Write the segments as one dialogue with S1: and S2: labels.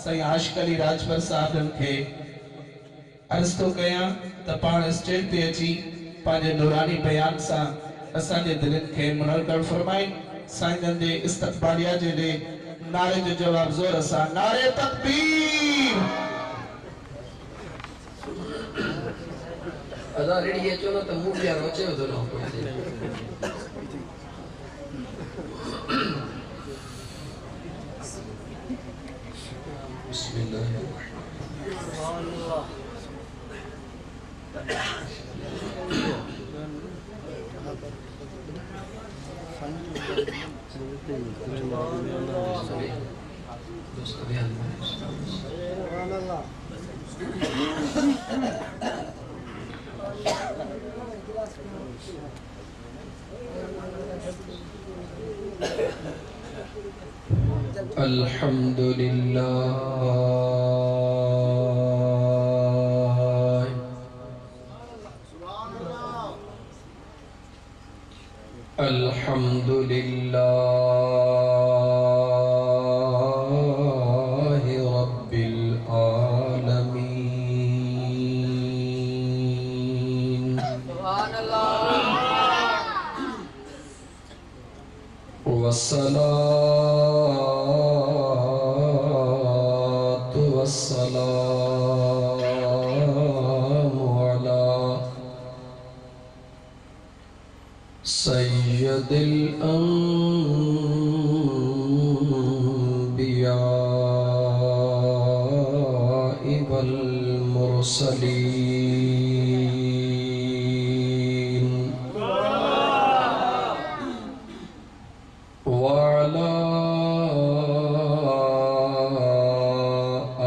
S1: सही आशिक अली राजभर साहब खे अर्ज़ तो कयां त पाण स्टेज ते अची पंहिंजे नूरानी बयान सां असांजे दिलनि खे मुनव्वर फरमाए साईं जे इस्तक़बालिया जे लिए नारे जो जवाब ज़ोर सां नारे तकबीर
S2: अदा रेडी है चलो तो मुंह यार बचे हो दोनों अल्हम्दुलिल्लाह अल्हम्दुलिल्लाहि रब्बिल आलमीन वस्सलातु वस्सलामु अला सय्यदिल अंबिया'i वल मुरसलीन वअला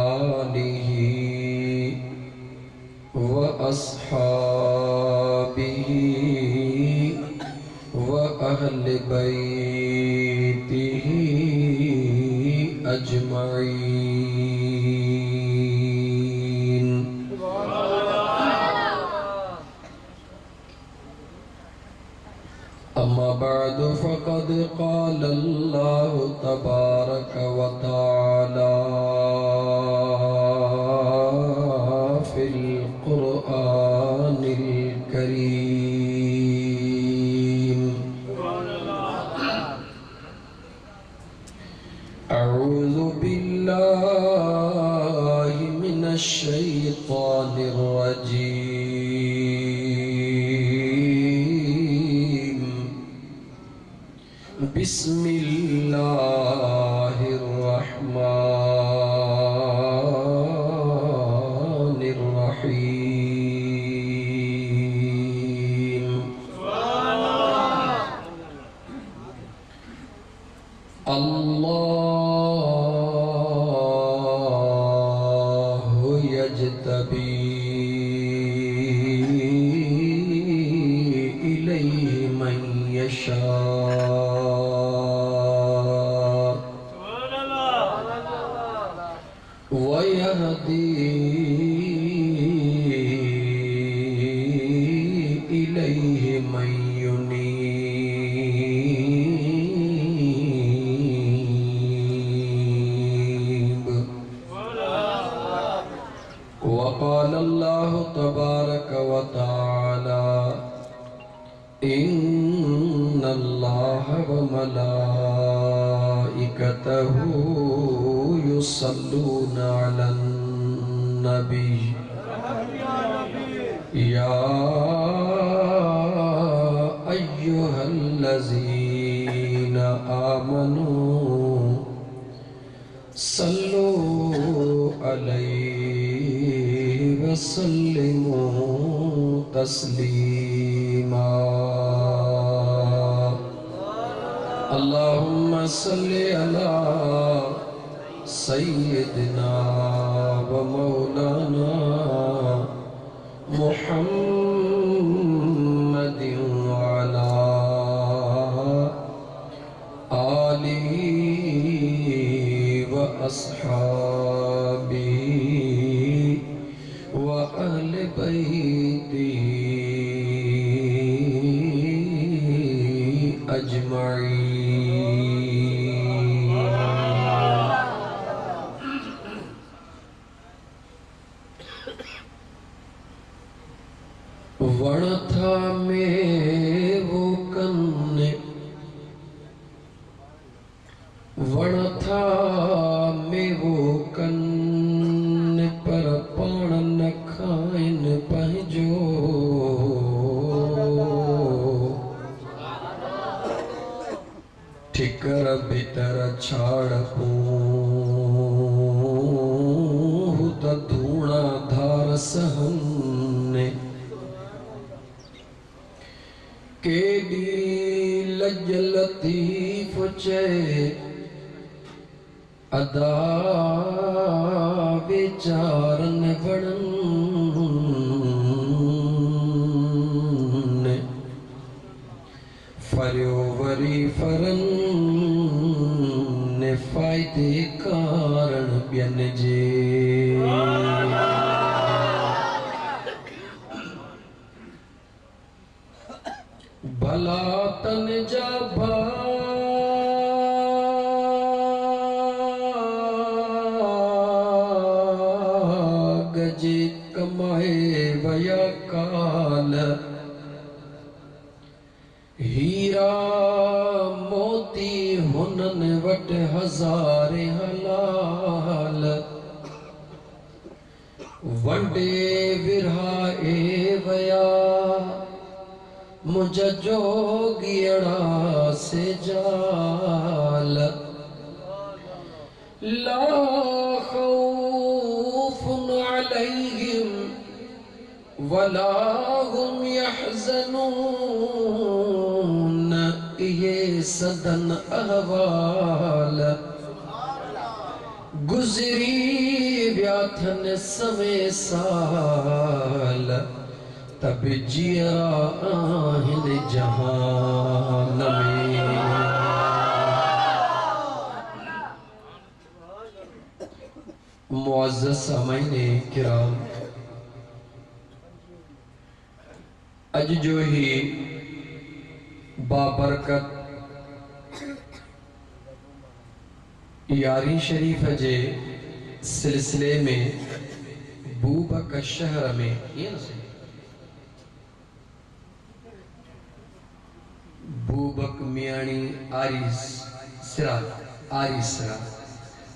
S2: आलिहि व अस्हाबिहि व अहले बैतिही अजमईन अम्मा बअद फ़क़द क़ाल अल्लाहु तबारक व तआला फ़िल क़ुरआनिल करीम अऊज़ु बिल्लाहि मिनश शैतानिर रजीम बिस्मिल्लाहिर रहमानिर रहीम अल्लाहु यज्तबी इलैहि मन यशा वयहदी इलैहि मन युनीब वक़ाल अल्लाहु तबारक व तआला इन्नल्लाह व मलाइकतहु युसल्लूना अलन नबी या अय्युहल्लज़ीना आमनू सल्लू अलैहि वसल्लिमू तस्लीमा अल्लाहुम्मा सल्लि अला सय्यिदिना व मौलाना मुहम्मदिन व अला आलिहि व अस्हाबिहि व अहले बैतिही अजमईन वण था में वो कन्ने वण था में वो कन्ने पर पाण न खाइन पंहिंजो ठिकर भीतर छाड़ त धूणा धार सहने केडी लज लतीफ चए अदा विचारन वणन फरियो वरी फरन ने फायदे कारण ॿियनि जे भला तन जा भाग जे कमाए वया काल हीरा मोती हुनन वट हज़ारे हलाल वंडे विरहाए वया मुझ जोगियड़ा से जाल ला खौफुन अलैहिम वला हुम यहज़नून ये सदन अहवाल गुज़री विया थन समय साल तब जिया आहिन जहान में मुअज़्ज़ज़ सामईने किराम अज जो ही बाबरकत यारी शरीफ जे सिलसिले में बूबक शहर में बूबक मियाणी आरिस सिरा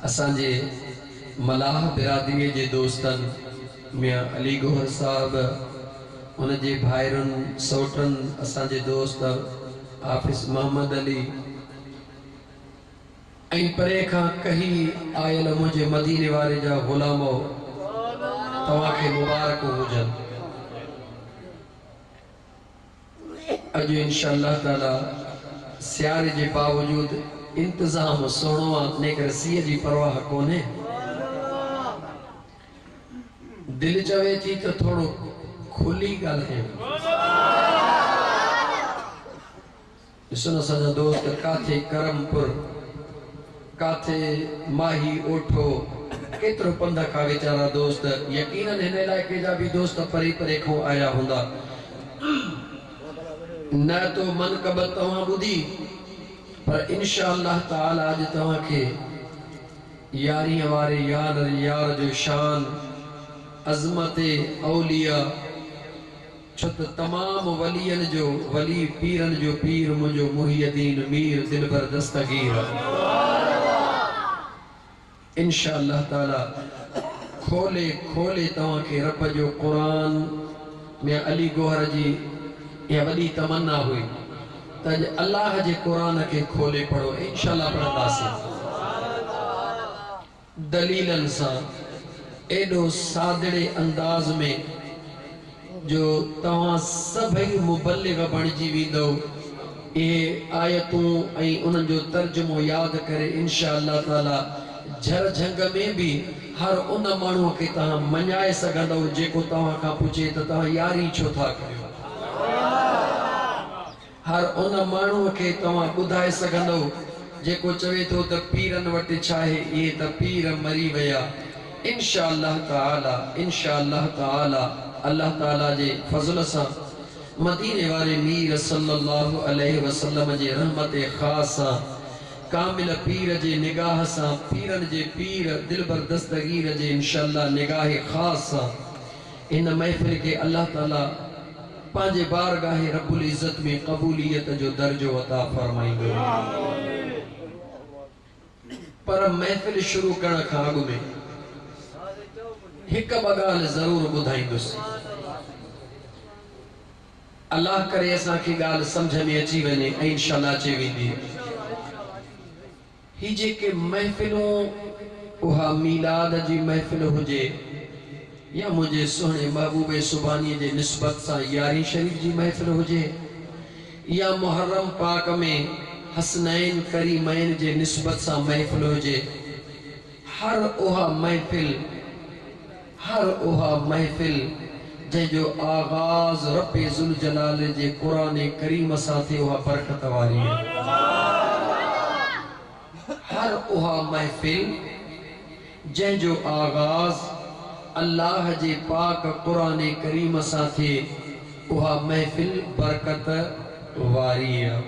S2: असांजे मलाह बिरादरी जे दोस्तन मियां अली गोहर साहब उन जे भाइरन सौटन असांजे दोस्त हाफिज मोहम्मद अली ऐं परे खां कही आयल मुझे मदीने वारे जा गुलामो तव्हांखे मुबारक हुजन। अज इंशाअल्लाह ताला सियारे जे बावजूद इंतजाम सोनो ने कर सीअ जी परवाह कोने दिल चवे थी तो थोड़ो खुली ॻाल्हायूं ॾिसो असांजा दोस्त काथे करमपुर काथे माही ओठो केतिरो पंध खां वीचारा दोस्त यकीनन हिन इलाइक़े जा भी दोस्त परे परे खां आया हूंदा न तो मनक़बत तव्हां ॿुधी पर इंशाअल्लाह ताला अॼु तव्हांखे यारीअ वारे यार जो शान अज़मत औलिया छो त तमाम वलियन जो वली पीरन जो पीर मुझो मुहियद्दीन मीर दिलबर दस्तगीर इंशाअल्लाह ताला खोले खोले तव्हांखे रब जो कुरान में अली गोहर जी या वॾी तमन्ना हुई त अल्लाह जे कुरान के खोले पढ़ो इंशाअल्लाह पढ़ंदासीं दलीलन सां एडो सादड़े अंदाज में जो तव्हां सभई मुबल्लिग बणिजी वेंदो ये आयतूं ऐं उन्हनि जो तर्जुमो याद करे इंशाअल्लाह ताला झर झंग में भी हर उन माण्हूअ खे तव्हां मञाए सघंदो जेको तव्हां खां पुछे त तव्हां यारी छो था करियो हर उन माण्हूअ खे तव्हां ॿुधाए सघंदो जेको चवे थो त पीरन वटि छा आहे इहे त पीर मरी विया इंशाअल्लाह ताला अल्लाह ताला जे फज़ल सां मदीने वाले मीर सल्लल्लाहु अलैहि वसल्लम जे रहमत ख़ास सां कामिल पीर जे निगाह सां पीरन जे पीर दिलबर दस्तगीर जे इंशाअल्लाह निगाह ख़ास सां इन महफिल के अल्लाह ताला पांजे बारगाह रब्बुल इज्जत में कबूलियत जो दर्जो अता फरमाइंदो। पर महफिल शुरू करण खां अॻु में हिक ॿ ॻाल्हि ज़रूर ॿुधाईंदुसि। अल्लाह करे असांखे ॻाल्हि सम्झ में अची वञे ऐं इंशाअल्लाह अची वेंदी। ही जेके महफिलूं उहा मीलाद जी महफिल हुजे या मुझे सुहणे महबूबे सुबानी जे निस्बत सां यारी शरीफ जी महफिल हुजे या मुहर्रम पाक में हसनैन करीमैन जे निस्बत सां महफिल हुजे, हर उहा महफिल जंहिंजो आगाज़ रब्बे ज़ुल जलाल जे क़ुरान करीम सां थे उहा बरकत वारी है। हर उहा महफिल जंहिंजो आगाज़ अल्लाह जे पाक क़ुरान करीम सां थे उहा महफिल बरकत वारी है।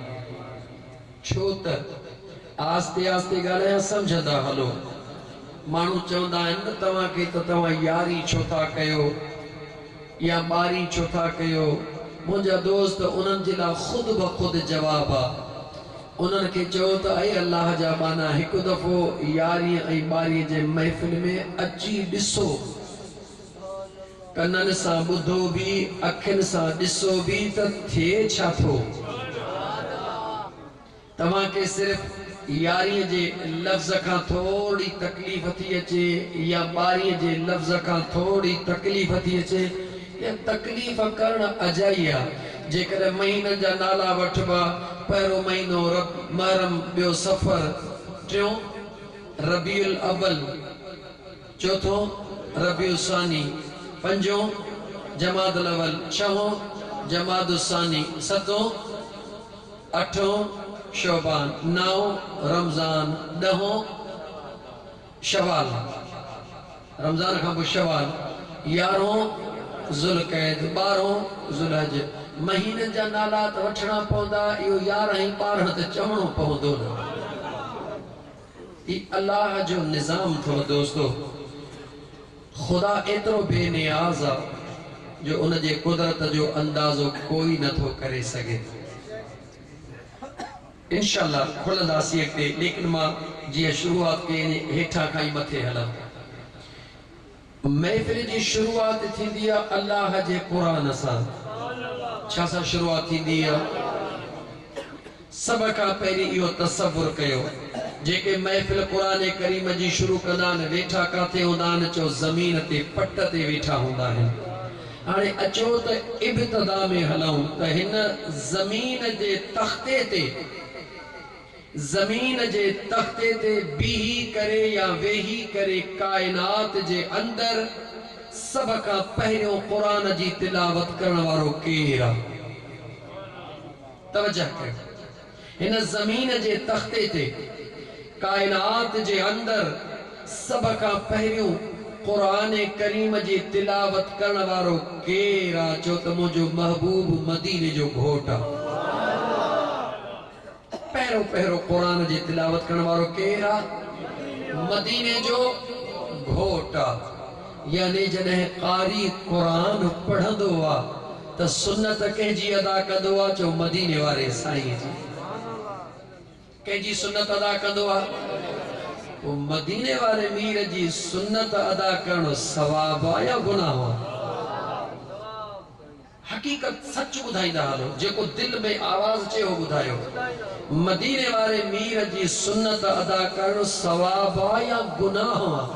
S2: छो त आस्ते आस्ते ॻाल्हायां सम्झंदा हलो। माण्हू चवंदा आहिनि न तव्हांखे त तव्हां यारी छो था कयो या ॿारी छो था कयो। मुंहिंजा दोस्त उन्हनि जे लाइ ख़ुदि ब ख़ुदि जवाब आहे। उन्हनि खे चयो त ऐं अल्लाह जा बाना हिकु दफ़ो यारी ऐं ॿारी जे महफ़िल में अची ॾिसो, कननि सां ॿुधो बि अखियुनि सां ॾिसो बि त थिए छा थो। तव्हांखे सिर्फ़ यारीअ जे लफ़्ज़ खां थोड़ी तकलीफ़ थी अचे या ॿारीअ जे लफ़्ज़ खां थोड़ी तकलीफ़ थी अचे, या तकलीफ़ करण अजाई आहे। जेकॾहिं महीननि जा नाला वठबा, पहिरों महीनो मुहर्रम, ॿियो सफ़र, टियों रबीउल अव्वल, चौथों रबीउल सानी, पंजों जमादुल अव्वल, छहों जमादुल सानी, सतों अठों शोबान, नौ रमजान, ॾहों शवाल, रमजान खां पोइ शवाल, 11हों ज़ुल्क़ैद, 12हों ज़ुलहज। महीननि जा नाला त वठणा पवंदा, इहो 11 ऐं 12 त चवणो पवंदो न। ही अल्लाह जो निज़ाम थो दोस्तो। ख़ुदा एतिरो बेनियाज़ आहे जो उन जे कुदरत जो अंदाज़ो कोई नथो करे सघे। इंशाअल्लाह खुलंदासीं अॻिते, लेकिन मां जीअं शुरूआत कई हेठां खां ई मथे हलां। महफ़िल जी शुरूआत थींदी आहे अल्लाह जे क़ुरान सां। छा सां शुरूआत थींदी आहे? सभ खां पहिरीं इहो तसव्वुर कयो, जेके महफ़िल क़ुरान करीम जी शुरू कंदा आहिनि वेठा काथे हूंदा आहिनि? चओ ज़मीन ते पट ते वेठा हूंदा आहिनि। हाणे अचो त इब्तिदा में हलूं त हिन ज़मीन जे तख़्ते ते बीही करे या वेही करे काइनात जे अंदर सभ खां पहिरियों क़ुरान जी तिलावत करण वारो केरु आहे? तवज्जो कयो। हिन ज़मीन जे तख़्ते ते काइनात जे अंदर सभ खां पहिरियों क़ुरान करीम जी तिलावत करण वारो केरु आहे? चो त मुंहिंजो महबूब मदीने जो घोट आहे। पहिरों क़ुरान जी तिलावत करण वारो केरु आहे? मदीने जो घोट आहे। यानी जॾहिं क़ारी क़ुरान पढ़ंदो आहे त सुन्नत कंहिंजी अदा कंदो आहे? चो मदीने वारे साईं जी। कंहिंजी सुन्नत अदा कंदो आहे? मदीने वारे मीर जी सुन्नत अदा करण सवाब आहे या गुनाह आहे? हकीकत सच ॿुधाईंदा हलो, जेको दिल में आवाज़ अचे हो ॿुधायो। मदीने वारे मीर जी सुन्नत अदा करण सवाब आहे या गुनाह आहे?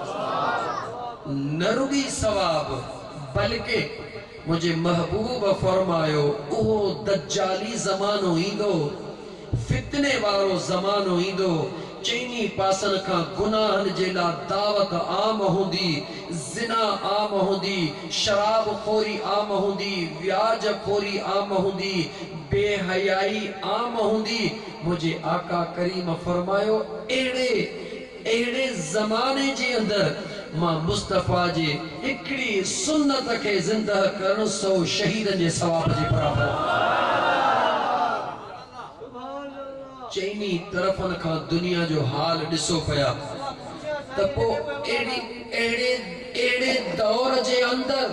S2: न रुॻी सवाब, बल्कि मुझे महबूब फरमायो उहो दज्जाली ज़मानो ईंदो, फितने वारो ज़मानो ईंदो, चईनी पासन खां गुनाहनि जे लाइ दावत आम हूंदी, ज़िना आम हूंदी, शराब खोरी आम हूंदी, व्याज खोरी आम हूंदी, बेहयाई आम हूंदी। मुझे आका करीम फरमायो अहिड़े ज़माने जे अंदर मां मुस्तफ़ा जे हिकिड़ी सुन्नत खे ज़िंदा करण 100 शहीदनि जे सवाब जे बराबर। चईनी तरफ़नि खां दुनिया जो हाल ॾिसो पिया त पोइ अहिड़े दौर जे अंदर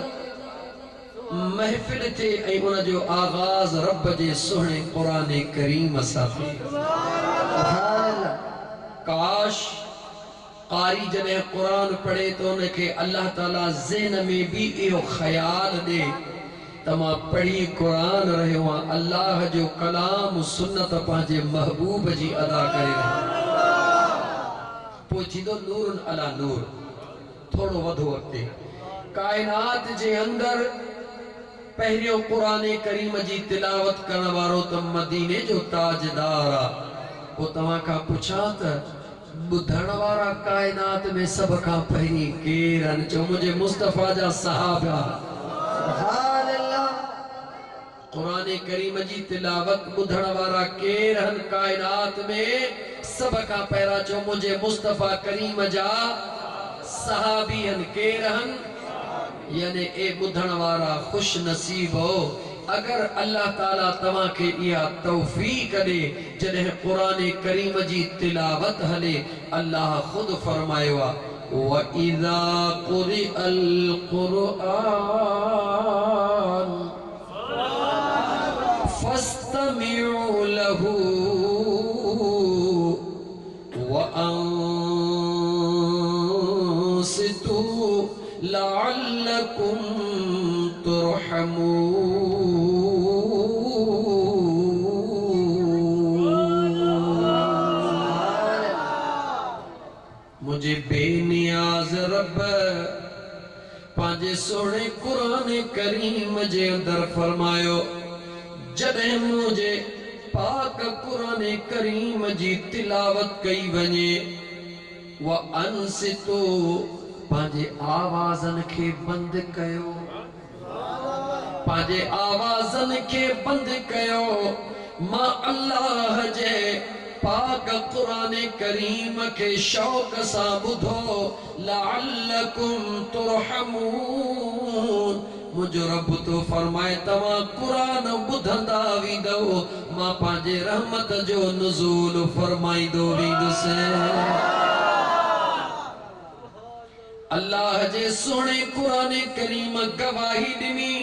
S2: महफिल थे ऐं उन जो आगाज रब जे सुहिणे क़ुरान करीम सां थे। काश कारी जॾहिं क़ुरान पढ़े तो उनखे अल्लाह ताला ज़हन में भी इहो ख़्याल दे त मां पढ़ी क़ुरान रहियो आहियां, अल्लाह जो कलाम सुन्नत पंहिंजे महबूब जी अदा करे रहियो पोइ थींदो नूरुन अला नूर। थोड़ो वधो अॻिते कायनात जे अंदर पहिरियों क़ुरान करीम जी तिलावत करण वारो त मदीने जो ताजदार आ। पोइ तव्हां खां पुछां त ॿुधण वारा कायनात में सब खां पहिरीं केर आहिनि? चओ मुंहिंजे मुस्तफ़ा जा सहाबा। क़ुरान करीम जी तिलावत ॿुधण वारा केर आहिनि कायनात में? सब खां पहिरां चओ मुंहिंजे मुस्तफ़ा करीम जा सहाबी आहिनि। केर आहिनि? यानी ए ॿुधण वारा खुश नसीब हो अगर अल्लाह ताला तव्हां खे इहा तौफीक दे जॾहिं क़ुरान करीम जी तिलावत हले। अल्लाह खुद फरमायो आ व इज़ा क़ुरिअल क़ुरआन फस्तमिउ लहू व अंसितू लअल्लकुम तुरहमून। मुझे बेनियाज रब पांजे सोने कुरान करीम जे अंदर फरमायो जॾहिं मुझे पाक कुरान करीम जी तिलावत कई वञे व अंसितो पांजे आवाज़न के बंद कयो, पांजे आवाज़न के बंद कयो। मां अल्लाह जे पाक कुरान करीम के शौक सा बुधो लअल्लकुम तुरहमून। मुझो रब तो फरमाए तव्हां कुरान बुधंदा वींदो मां पांजे रहमत जो नुज़ूल फरमाईंदो वेंदुसि। अल्लाह जे सोने कुरान करीम गवाही ॾिनी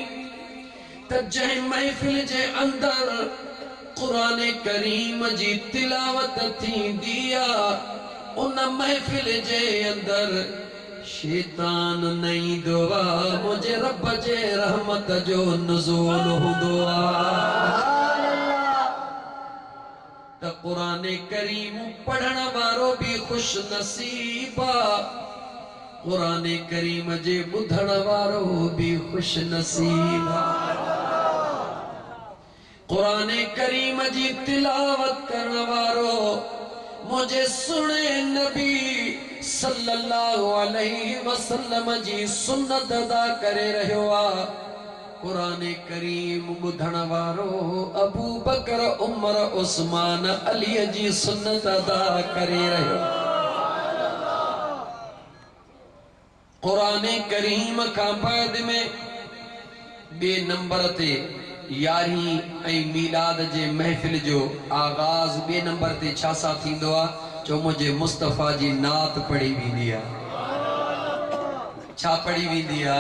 S2: त जंहिं महफिल जे अंदर कुरान करीम जी तिलावत थींदी आ उन महफिल जे अंदर शैतान न ईंदो आ, मुझे रब जे रहमत जो नुज़ूल हूंदो आ। त कुरान करीम पढ़ण वारो भी खुश नसीब आ, कुरान करीम जे बुधण वारो भी खुश नसीब आ। कुरान करीम जी तिलावत करण वारो मुझे सुने नबी सल्लल्लाहु अलैहि वसल्लम जी सुन्नत अदा करे रहियो आ। कुरान करीम बुधण वारो अबू बकर उमर उस्मान अली जी सुन्नत अदा करे रहियो। कुरान करीम का बाद में बे नंबर ते यारी ऐं मीलाद जे महफिल जो आगाज बे नंबर ते छा सा थींदो आ? जो मुझे मुस्तफा जी नात पढ़ी वेंदी आ। छा पढ़ी वेंदी आ?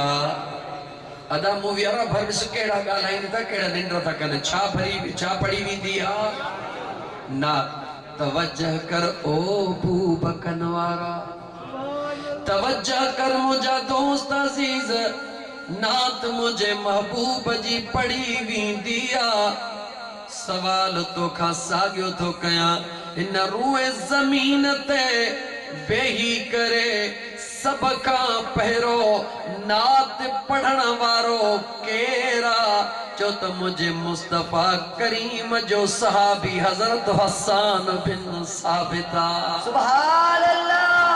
S2: अदा मूवी वारा भर केड़ा ॻाल्हाइनि था केड़ा निंड था कनि। छा पढ़ी वेंदी आ? नात। तवज्जह कर ओ बूबकन वारा, तवज्जह कर मुझा दोस्त अजीज, नात मुझे महबूब जी पढ़ी वेंदी आ। सवाल तो खां साॻियो थो कयां, इन रूए ज़मीन ते वेही करे सब खां पहिरों नात पढ़ण वारो केर आ? चो त मुझे मुस्तफा करीम जो सहाबी हजरत हसन बिन साबित आ। सुभान अल्लाह।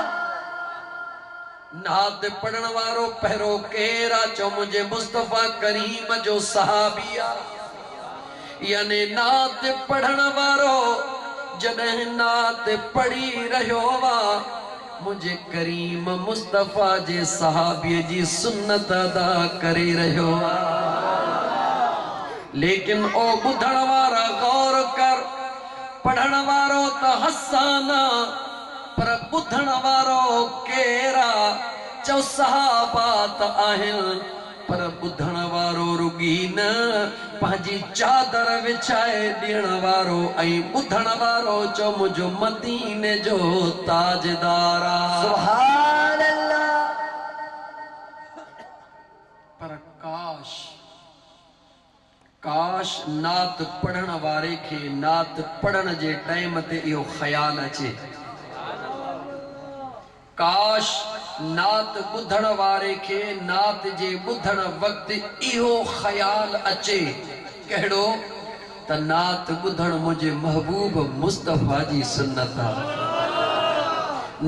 S2: नात पढ़ण वारो पहिरों केर आ? चो मुझे मुस्तफा करीम जो सहाबी आ। यानी नात पढ़ण वारो जॾहिं नात पढ़ी रहियो वा मुझे करीम मुस्तफा जे सहाबी जी सुन्नत अदा करे रहियो वा। लेकिन ओ बुधण वारा गौर कर, पढ़ण वारो त हसन पर बुधण वारो केर आ? चो सहाबा त आहिनि पर ॿुधण वारो रुगी न पंहिंजी चादर विछाए ॾियण वारो ऐं ॿुधण वारो चो मुंहिंजो मदीने जो ताजदार आहे।
S3: सुभान अल्लाह।
S2: पर काश नात पढ़ण वारे खे नात पढ़ण जे टाइम ते इहो ख़्याल अचे। काश नात ॿुधण वारे खे नात जे ॿुधण वक़्तु इहो ख़्याल अचे। कहिड़ो? त नात ॿुधण मुंहिंजे महबूब मुस्तफ़ा जी सुन्नत आहे।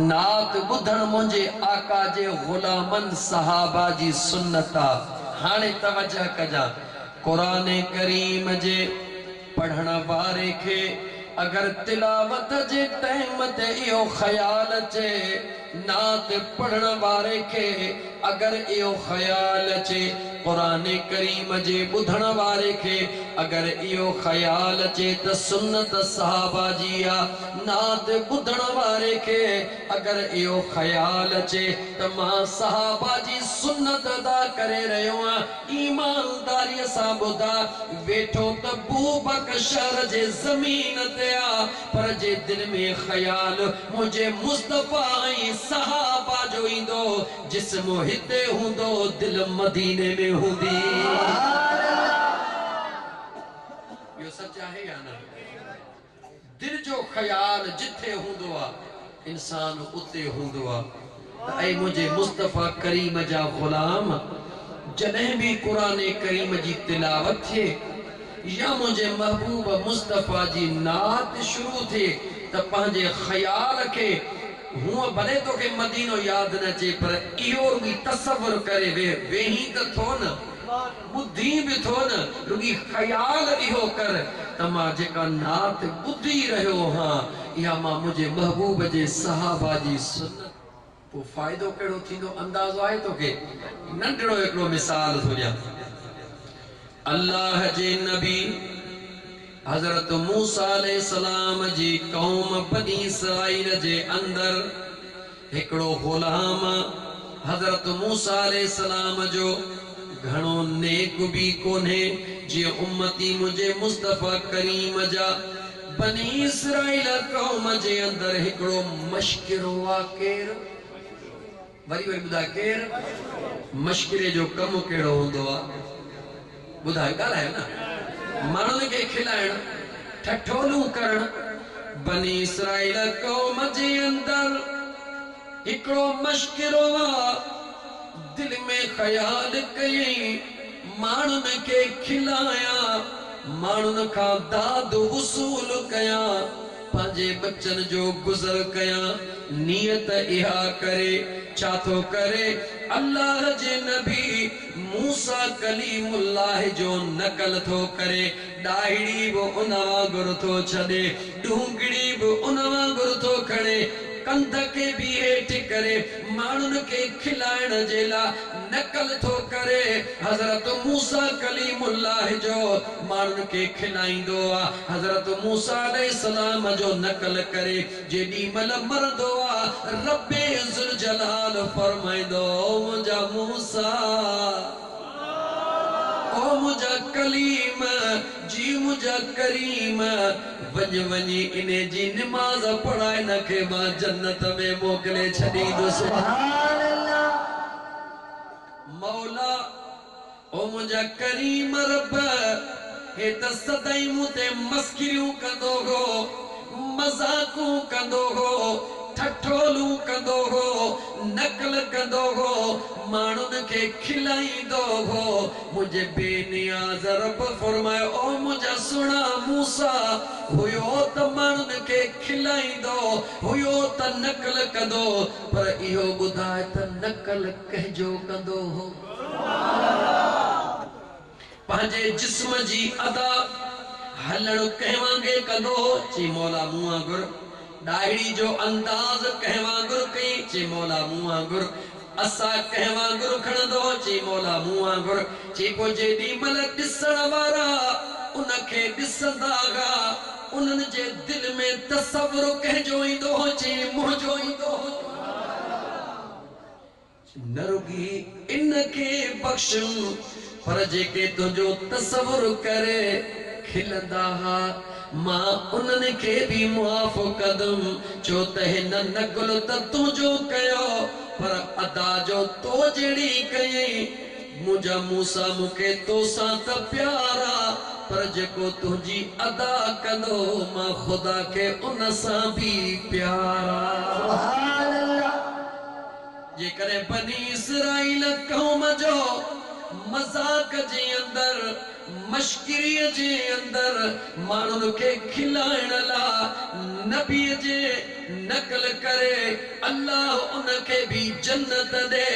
S2: नात ॿुधण मुंहिंजे आका जे ग़ुलामन सहाबा जी सुन्नत आहे। हाणे तवजह कजां, क़ुरान करीम जे पढ़ण वारे खे अगर तिलावत जे टाइम ते इहो ख़्याल अचे, नात पढ़ण वारे खे अगर इहो ख़्याल अचे, क़ुरान करीम जे ॿुधण वारे खे अगर इहो ख़्याल अचे त सुन्नत सहाबा जी आहे। नात ॿुधण वारे खे अगर इहो ख़्याल अचे त मां सहाबा जी सुन्नत अदा करे रहियो आहियां। ईमानदारीअ सां ॿुधा, वेठो त बूबक शहर जे ज़मीन ते आ, पर जे दिल में ख़्याल मुंहिंजे मुस्तफ़ा ऐं सहाबा जो ईंदो, जिस्म हिते हूंदो दिल मदीने में हूंदी। इहो सच आहे या न? दिल जो ख़्याल जिथे हूंदो आहे इंसान उते हूंदो आहे। त ऐं मुंहिंजे मुस्तफ़ा करीम जा ग़ुलाम, जॾहिं बि क़ुरान करीम जी तिलावत थिए या मुंहिंजे महबूब मुस्तफ़ा जी नात शुरू थिए त पंहिंजे ख़्याल खे, हूअं भले तोखे मदीनो यादि न अचे, पर इहो रुॻी तसव्वुर करे वेही त थो न, ॿुधी बि थो न, रुॻी ख़्याल इहो कर त मां जेका नात ॿुधी रहियो आहियां इहा मां मुंहिंजे महबूब जे सहाबा जी सुन्नत। पोइ फ़ाइदो कहिड़ो थींदो अंदाज़ो आहे तोखे? नंढड़ो हिकिड़ो मिसाल थो ॾियां। अल्लाह जे नबी हज़रत मूसा अलैहिस्सलाम जी क़ौम बनी इसराइल जे अंदर हिकिड़ो ग़ुलाम हज़रत मूसा अलैहिस्सलाम जो घणो नेक बि कोन्हे, जीअं उम्मती मुंहिंजे मुस्तफ़ा करीम जा बनी इसराइल क़ौम जे अंदर हिकिड़ो मश्किरो आहे। केरु? वरी ॿुधाए केरु? मश्किरे जो कमु कहिड़ो हूंदो आहे? ॿुधाए, ॻाल्हायो न। माण्हुनि खे खिलाइण, ठठोलूं करण। बनी इसराइल क़ौम जे अंदर हिकिड़ो मश्किरो आहे। दिल में ख़्याल कयई माण्हुनि खे खिलायां, माण्हुनि खां दाद वसूल कयां, पंहिंजे बच्चन जो गुज़र कयां। नियत इहा करे, छा थो करे? अल्लाह जे नबी मूसा कलीमुल्लाह जो नकल थो करे। ॾाहिड़ी बि उन वांगुरु थो छॾे, ढूंगड़ी बि उन वांगुरु थो खणे, कंध के भी हेठि करे माण्हुनि खे खिलाइण जे लाइ नकल थो करे। हज़रत मूसा कलीमुल्लाह जो माण्हुनि खे खिलाईंदो आहे। हज़रत मूसा अलैहिस्सलाम जो नकल करे जेॾी महिल मरंदो आहे, रब्बे ज़ुल जलाल फरमाईंदो, मुंहिंजा मूसा, ओ मुंहिंजा कलीम जी, मुंहिंजा करीम, वञी इने जी निमाज़ पढ़ाए न खे मां जन्नत में मोकिले छॾींदुसि।
S3: सुभान अल्लाह।
S2: मौला, ओ मुंहिंजा करीम रब, हे त सदाई मूं ते मस्खिरियूं कंदो हो, मज़ाक़ूं कंदो हो, ठठोलूं कंदो हो, नकल कंदो हो, माण्हुनि खे खिलाईंदो हो। मुंहिंजे बेनियाज़ रब फरमायो, ओ मुंहिंजा सुहिणा मूसा, हुयो त माण्हुनि खे खिलाईंदो, हुयो त नकल कंदो, पर इहो ॿुधाए त नकल कंहिंजो कंदो हो? पंहिंजे जिस्म जी अदा हलण कंहिं वांगुरु कंदो हो? चई मौला मूं वांगुरु। ॾाहिड़ी जो अंदाज़ कंहिं वांगुरु कई? चई मौला मूं वांगुरु। असां कंहिं वांगुरु खणंदो? चई मौला मूं वांगुरु। चई पोइ जेॾी महिल ॾिसण वारा उनखे ॾिसंदा हुआ, उन्हनि जे दिल में तसव्वुर कंहिंजो ईंदो हो? चई मुंहिंजो ईंदो हो। न रुगी इनके बख्शुम पर जेके तुझो तसव्वुर करे खिलंदा हा मां उन्हनि खे भी मुआफ़ कदम छो त हिन नकुल त तुझो कयो पर अदा जो तो जहिड़ी कयई मुंहिंजा मूसा मूंखे तोसां त प्यारा पर जेको तुंहिंजी अदा कंदो मां ख़ुदा खे उन सां भी प्यारा
S3: सुभान अल्लाह
S2: जेकॾहिं बनी इसराइल क़ौम जो मज़ाक जे अंदर मश्किरीअ जे अंदर माण्हुनि खे खिलाइण लाइ नबीअ जे नकल करे अल्लाह उनखे भी जन्नत दे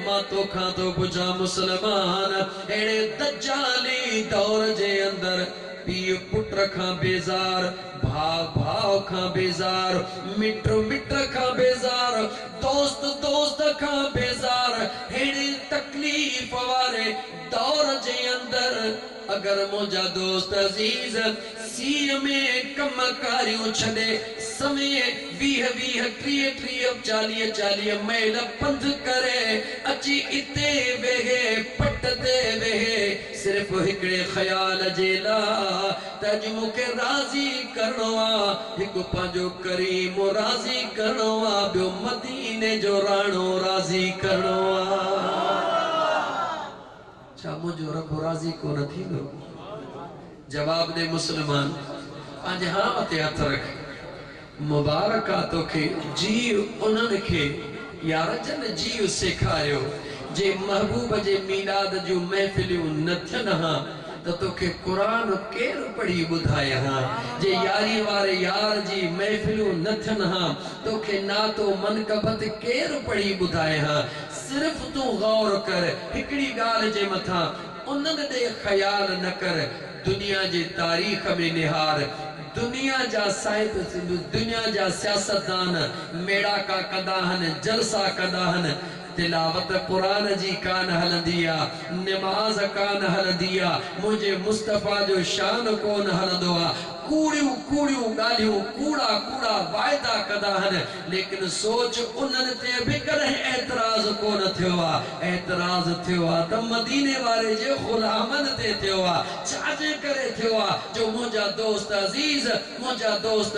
S2: मां तोखां तो पुछां मुसलमान अहिड़े दज्जाली दौर जे अंदर पीउ पुट खां बेज़ार भाउ खां बेज़ार मिट खां बेज़ार दोस्त खां बेज़ार अहिड़ी तकलीफ़ वारे दौर जे अंदर अगर मुझा दोस्त अजीज सीअ में कम कारियूं छॾे समय 20-20-30-40 मैल पंध करे अची इते वेहे पट ते वेहे सिर्फ हिकड़े ख्याल जे लाइ त अॼु मूंखे राज़ी करणो आहे हिकु पंहिंजो करीम राज़ी करणो आहे ॿियो मदीने जो राणो राज़ी करणो आहे छा मुझो रब राज़ी कोन थींदो जवाब दे मुसलमान पंहिंजे हाम ते हथ रख मुबारक आ तोखे जीव उन्हनि खे यार जन जीव सेखारियो जे महबूब जे मीलाद जूं महफ़िलियूं न थियनि हा त तोखे क़ुरान केरु पढ़ी ॿुधाए हा जे यारी वारे यार जी महफ़िलियूं न थियनि हा तोखे नातो मनकबत केरु पढ़ी ॿुधाए हा सिर्फ तूं गौर कर हिकड़ी ॻाल्हि जे मथां उन्हनि ॾे ख़याल न कर दुनिया जे तारीख़ में निहार दुनिया जा साहिब दुनिया जा सियासतदान मेड़ाका कंदा आहिनि जलसा कंदा आहिनि तिलावत कुरान जी कान हलंदी आहे नमाज़ कान हलंदी आहे मुंहिंजे मुस्तफ़ा जो शान कोन हलंदो आहे कूड़ियूं ॻाल्हियूं कूड़ा वाइदा कंदा आहिनि लेकिन सोच उन्हनि ते बि कॾहिं एतराज़ कोन थियो आहे एतराज़ थियो आहे त मदीने वारे जे ग़ुलामनि ते थियो आहे छाजे करे थियो आहे जो मुंहिंजा दोस्त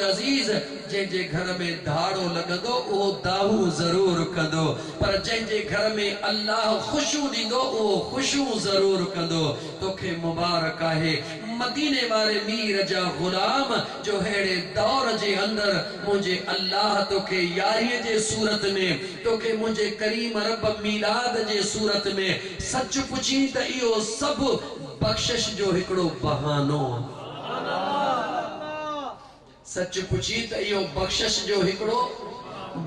S2: अज़ीज़ जंहिंजे घर में धाड़ो लॻंदो उहो दाहू ज़रूर कंदो पर जंहिंजे घर में अल्लाह ख़ुशू ॾींदो उहो ख़ुशू ज़रूर कंदो तोखे मुबारक आहे मदीने वारे मीर जा गुलाम जो हेड़े दौर जे अंदर मुझे अल्लाह तोखे यारीअ जे सूरत में तोखे मुझे करीम रब मीलाद जे सूरत में सच पुछी त इहो सब बख्शिश जो हिकड़ो बहानो सच पुछी त इहो बख्शिश जो हिकड़ो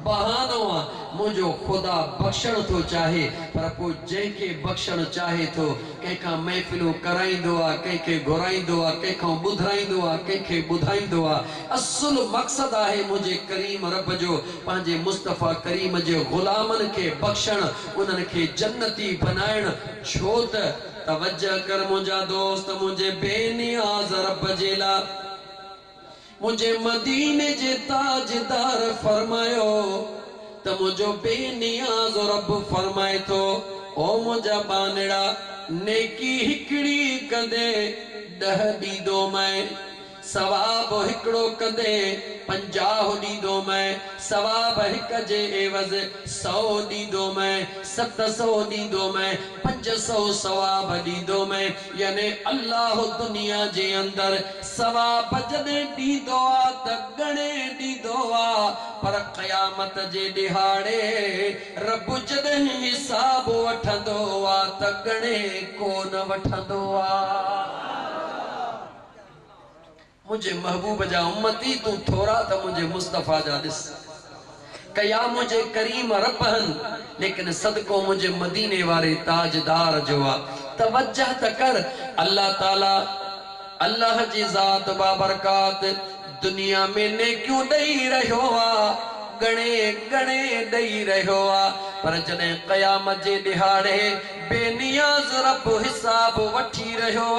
S2: बहानो आहे मुंहिंजो ख़ुदा बख्शण थो चाहे पर पोइ जंहिंखे बख्शण चाहे थो कंहिंखां महफ़िलूं कराईंदो आहे कंहिंखे घुराईंदो आहे कंहिंखां ॿुधाईंदो आहे कंहिंखे ॿुधाईंदो आहे असुल मक़सदु आहे मुंहिंजे करीम रब जो पंहिंजे मुस्तफ़ा करीम जे ग़ुलामनि खे बख्शण उन्हनि खे जन्नती बनाइण छो त तवज्जो कर मुंहिंजा दोस्त मुंहिंजे बेनियाज़ रब जे लाइ मुझे मदीने जे ताजदार फरमायो त मुझो बेनियाज़ रब फरमाए तो ओ मुझा बानड़ा नेकी हिकड़ी कंदे 10 ॾींदो मैं सवाब हिकड़ो कंदे 50 ॾींदो मैं सवाब हिक जे एवज़ 100 ॾींदो मैं 700 ॾींदो मैं 500 सवाब ॾींदो मैं यानी अल्लाह दुनिया जे अंदर सवाब जॾहिं ॾींदो आहे त घणे ॾींदो आहे पर क़यामत जे ॾिहाड़े रब जॾहिं हिसाब वठंदो आहे त घणे कोन वठंदो आहे मुझे महबूब जा उम्मती तू थोड़ा तो मुझे मुस्तफा जा दिस कया मुझे करीम रबहन लेकिन सदको मुझे मदीने वाले ताजदार जो तवज्जह त कर अल्लाह ताला अल्लाह जी जात बाबरकात दुनिया में नेकियों दई रहो गणे गणे दई रहो पर जने क़यामत जे दिहाड़े बेनियाज़ रब हिसाब वठी रहो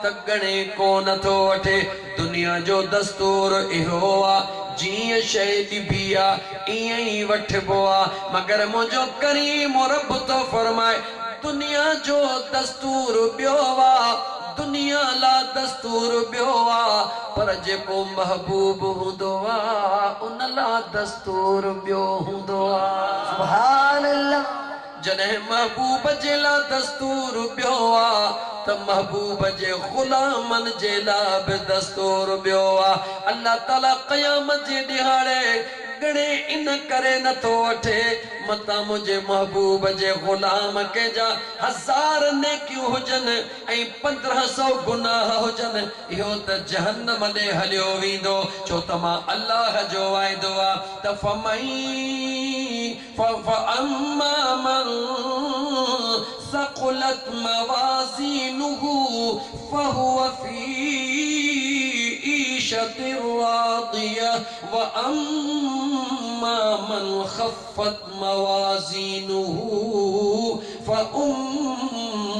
S2: त गणे कोन थो वठे दुनिया जो दस्तूर इहो जी शय दिबिया इयं वठबो आ मगर मुझो करीम रब तो फरमाए दुनिया जो दस्तूर ब्योवा दुनिया ला दस्तूर ब्योवा पर जेको महबूब हुंदो आ उन ला दस्तूर ब्यो हुंदो आ
S3: सुभान अल्लाह
S2: जने महबूब जे ला दस्तूर ब्यो आ त महबूब जे गुलामन जे ला बि दस्तूर ब्यो आ अल्लाह ताला क़यामत जे दिहाड़े गणे इन करे न तो वठे मता मुझे महबूब जे गुलाम के जा 1000 नेकियूं हुजन ऐं 1500 गुनाह हुजन इहो त जहन्नम ॾे हलियो वेंदो छो त मां अल्लाह जो वाइदो आ त फअम्मा मन सक़ुलत मवाज़ीनुहु फहुव फी रादिया व अम्मा मन खफ़त मवाज़ीनुहु फउम्मुहु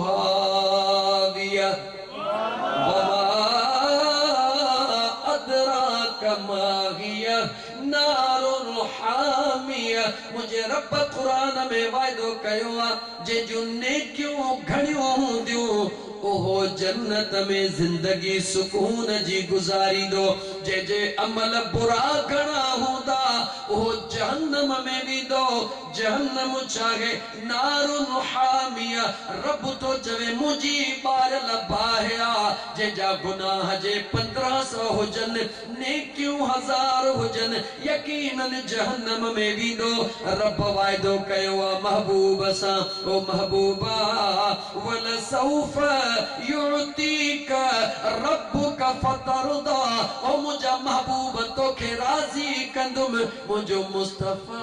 S2: हाविया वमा अदराक मा हिया नारुन हामिया मुझे रब कुरान में वायदो कयो आ जे जो नेकियूं घणियूं हूंदियूं ओहो जन्नत में जिंदगी सुकून जी गुजारी दो जे जे अमल बुरा घणा हूंदा ओहो जहन्नम में भी दो जहन्नम चाहे नारुन हामिया रब तो चवे मुझी बारल बाहिया जे जा गुनाह जे 1500 हुजन नेकियूं 1000 हुजन यकीनन जहन्नम में भी दो रब वायदो कयो आ महबूब सा ओ महबूबा वल सौफ युतीक रब्बुक फतरदा ओ मुझा महबूब तो के राजी कंदुम मुझो मुस्तफा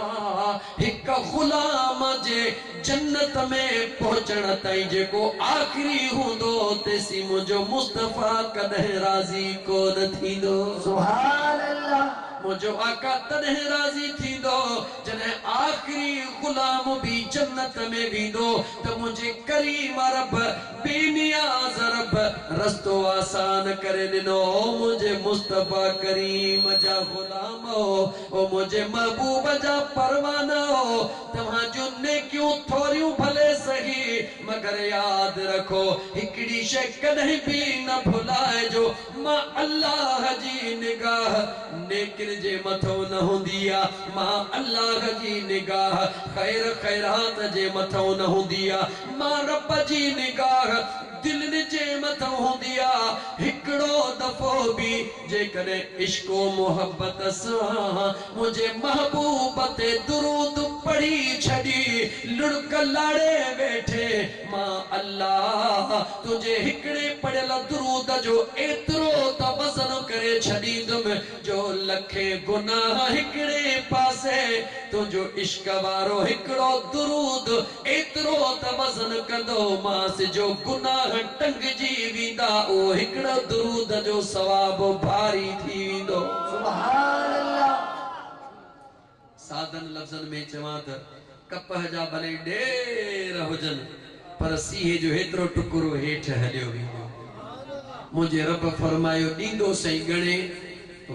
S2: हिक गुलाम जे जन्नत में पहुंचण ताईं जेको आखिरी हुंदो तेसी मुझो मुस्तफा कदे राजी कोन थींदो
S3: सुभान अल्लाह
S2: मुझो आका तदे राजी थींदो जने आखिरी गुलाम भी जन्नत में वेंदो त मुझे करीम रब बेनियाज रब रस्तो आसान करे दिनो मुझे मुस्तफा करीम जा गुलाम ओ मुझे महबूब जा परवाना हो तव्हां जो नेकियूं थोरियूं भले सही मगर याद रखो हिकड़ी शे कदे भी न भुलाए जो मां अल्लाह जी निगाह नेकिन जे मथो न हुंदी आ मां अल्लाह जी निगाह खैर खैरात जे मथो न हुंदी आ मां रब जी निगाह दिल जे मथो हुंदी आ हिकड़ो दफो भी जे कने इश्क ओ मोहब्बत सां मुझे महबूब ते दुरूद पढ़ी छड़ी लुड़क लाड़े बैठे मां अल्लाह तुझे हिकड़े पढ़ियल दुरूद जो एतरो त वज़न करे छड़ींदुम जो लखे गुनाह हिकड़े पासे तुझो इश्क वारो हिकड़ो दुरूद एतरो त वज़न कंदो मास जो गुनाह टंग जी वींदा ओ हिकड़ो दुरूद जो सवाब भारी थी वेंदो
S3: सुभान अल्लाह
S2: सादन लफ्ज़न में चवां त कपह जा भले ढेर हुजन पर सीहे जो हेतरो टुकरो हेठ हलियो वेंदो मुझे रब फरमायो ॾींदो सही गणे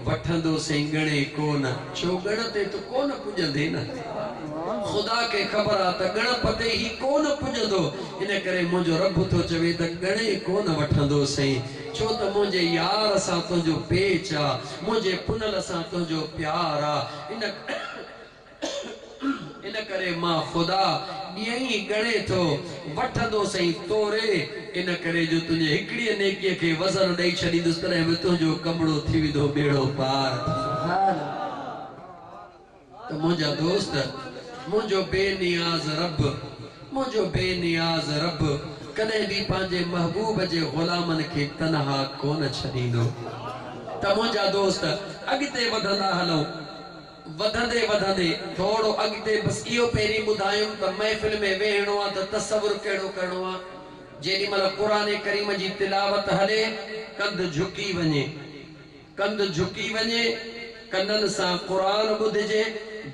S2: वठंदो सही गणे कोन छो गण ते तो कोन पुजंदे न खुदा के खबर आ त गणपति ही कोन पुजंदो इन करे मुझो रब तो चवे त गणे कोन वठंदो सही छो त मुझे यार सां तुझो पेच आ मुझे पुनल सां तुझो प्यार आ इन करे मां खुदा यही गणे तो वठंदो सही तोरे इन करे जो तुझे हिकड़ी नेकीअ के वज़न ॾेई छॾींदुसि तॾहिं बि तुंहिंजो कमड़ो थी वेंदो बेड़ो पार
S3: सुभान
S2: त मुंहिंजा दोस्त मुझो बेनियाज रब कदे भी पांजे महबूब जे गुलामन के तनहा कोन छडींदो त मुंहिंजा दोस्त अगते वधंदा हलो वधंदे वधंदे थोड़ो अगते बस इहो पहिरीं ॿुधायूं त महफ़िल में वेहणो आहे त तसव्वुर कहिड़ो करणो आहे जेॾी महिल क़ुरान करीम जी तिलावत हले कंध झुकी वञे कननि सां क़ुरान ॿुधिजे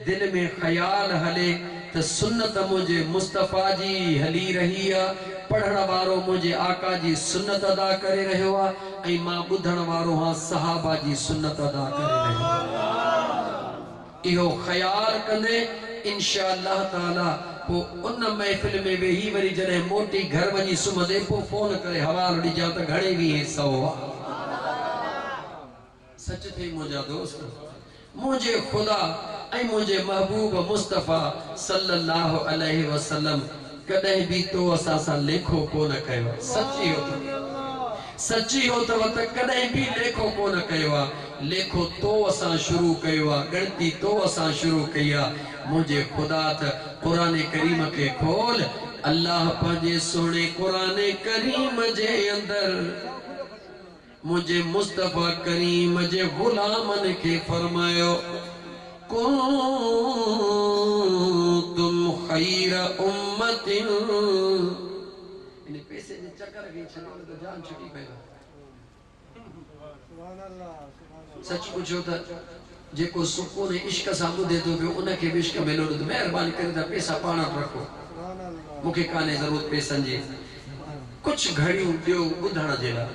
S2: दिल में ख़याल हले त सुन्नत मुझे मुस्तफ़ा जी हली रही आ, पढ़ण वारो मुझे आका जी सुन्नत अदा करे रहियो आ, ऐं मां ॿुधण वारो हां सहाबा जी सुन्नत अदा करे रहियो आ। इहो ख्याल कंदे इंशाअल्लाह ताला पो उन महफिल में वेही वरी जॾहिं मोटी घर वञी सुम्हंदे पो फोन करे हवालो ॾिजां त घणे वीहे सौ आ। सच थे मुंहिंजा दोस्त, मुझे खुदा ऐं मुझे महबूब मुस्तफ़ा सल्लल्लाहु अलैहि वसल्लम कदे भी तो असा सा लेखो को न कयो। सच्ची हो तो सच्ची हो तो त कदे भी लेखो को न कयो। लेखो तो असा शुरू कयो, गणती तो असा शुरू कया। मुझे खुदा त कुरान करीम के खोल, अल्लाह पंहिंजे सोने कुरान करीम जे अंदर मुझे मुस्तफ़ा करीम जे गुलामन के फरमायो, कुंतुम खैर उम्मतिन। इन पैसे जे चक्कर के छनो तो जान छुटी पएगा। सच पूछो त जेको सुकून इश्क सां ॿुधे थो पियो उन खे बि इश्क मिलो त महिरबानी करे त पैसा पाण रखो। मूंखे कान्हे ज़रूरत पैसनि जी, कुछ घड़ियूं ॾियो ॿुधण जे लाइ।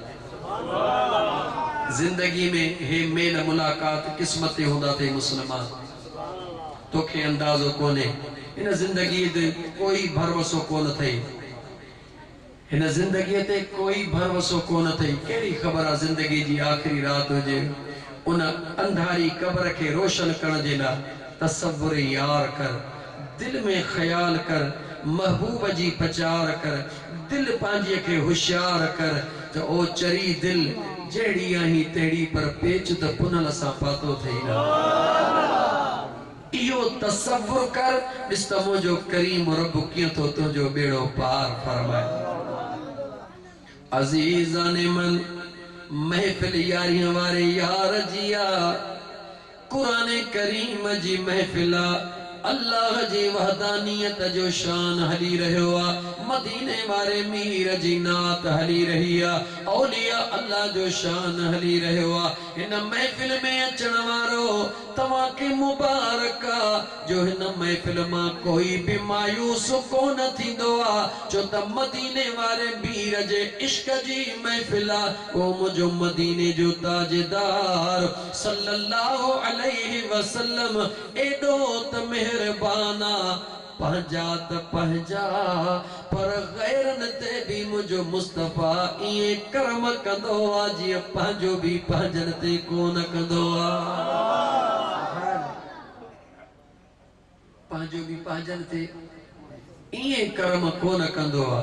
S2: जिंदगी में हे मेल मुलाकात किस्मत ते हूंदा थे मुसलमान, तोखे अंदाज़ो कोने। इन जिंदगी ते कोई भरवसो कोन थई, इन जिंदगी ते कोई भरवसो कोन थई। कहिड़ी ख़बर आहे जिंदगी जी आखिरी रात हुजे, उन अंधारी कब्र के रोशन करण जे लाइ तसव्वुर यार कर, दिल में ख्याल कर, महबूब जी प्रचार कर, दिल पंहिंजे के होशियार कर त ओ चरी दिल जहिड़ी आहीं तहिड़ी पर पेच त पुनल सां पातो थई ना। इहो तसव्वुर कर, ॾिस त मुंहिंजो करीम रब कीअं थो तुंहिंजो बेड़ो पार फरमाए। अज़ीज़ान मन महफिल यारियां वारे यार जिया, कुरान करीम जी महफिल, अल्लाह जी वहदानियत जो शान हली रहियो आ, मदीने वारे मीर जी नात हली रही आ, औलिया अल्लाह जो शान हली रहियो आ। हिन महफिल में अचण वारो तव्हां के मुबारक आ, जो हिन महफिल मां कोई भी मायूस कोन थींदो आ, छो त मदीने वारे मीर जे इश्क जी महफिल आ। ओ मुझो मदीने जो ताजदार सल्लल्लाहु अलैहि वसल्लम एडो त मेहरबाना, पंहिंजा त पंहिंजा पर गैरन ते भी मुझो मुस्तफ़ा इए करम कंदो आ, जीअं पंहिंजो भी पंहिंजन ते कोन कंदो आ। पंहिंजो भी पंहिंजन ते इए करम कोन कंदो आ।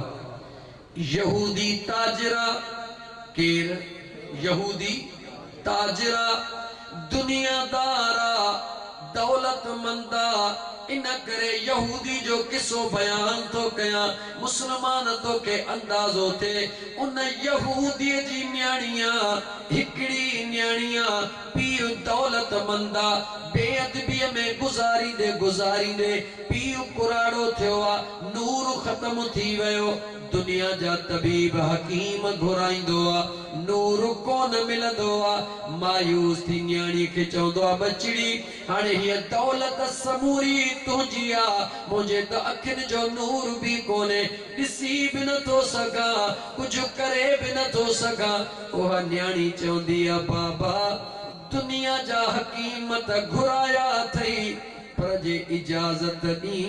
S2: यहूदी ताजरा, केर यहूदी ताजरा, दुनियादारा, दौलतमंदा, इन करे यहूदी जो किस्सो बयान तो कया, मुसलमान तो के अंदाजो थे। उन यहूदी जी न्याणिया, हिकड़ी न्याणिया पीउ दौलतमंदा, बेअदबी में गुजारी दे पीउ कुराड़ो थियो आ, नूर खत्म थी वयो। दुनिया जा तबीब हकीम घुराइंदो आ, नूर कोन मिलंदो आ। मायूस थी न्याणी के चवंदो आ, बचड़ी हाणे हीअ दौलत समूरी तुंहिंजी आ, मुंहिंजे त अखियुनि जो नूर भी कोने, ॾिसी भी नथो सघां, कुझु करे भी नथो सघां। उहा न्याणी चवंदी आ, बाबा दुनिया जा हकीम त घुराया अथई, पर जे इजाजत दी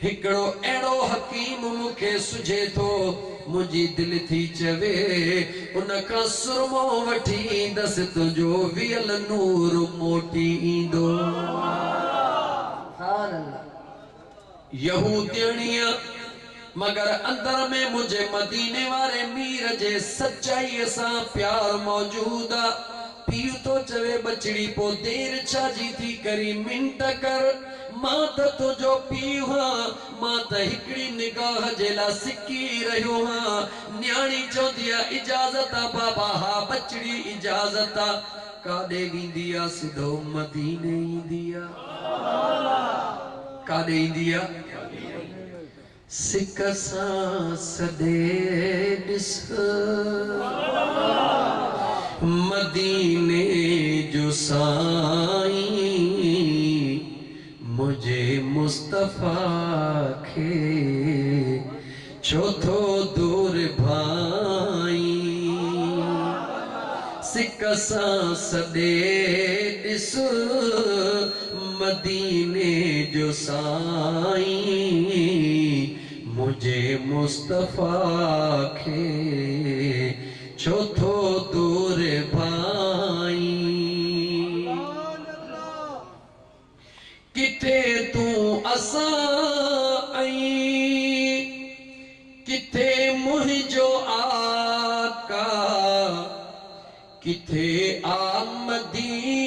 S2: हिकड़ो एड़ो हकीम मुखे सुझे थो, मुझी दिल थी चवे उन का सुरमो वठी दस तुझो वियल नूर मोटी इंदो। यहूदियणिया मगर अंदर में मुझे मदीने वाले मीर जे सच्चाई सा प्यार मौजूदा। पीउ तो चवे बचड़ी पो देर छाजी थी करी मिंट कर, मां त तुझो पीउ हां, मां त हिकड़ी निगाह जेला सिकी रहियो हां। न्याणी चवंदी आ, इजाजत आ बाबा? हा बचड़ी इजाजत आ। काॾे वेंदी आ? सिधो मदीने ईंदी आ। काॾे ईंदी आ? सिक सां सदे ॾिस मदीने जो साईं, मुझे मुस्तफा खे चौथो दूर भाई सिक सां सॾे ॾिस मदीने जो साईं मुझे मुस्तफा खे चौथो दूर भाई किथे तू असां आई किथे मुझो आका किथे आमदीनो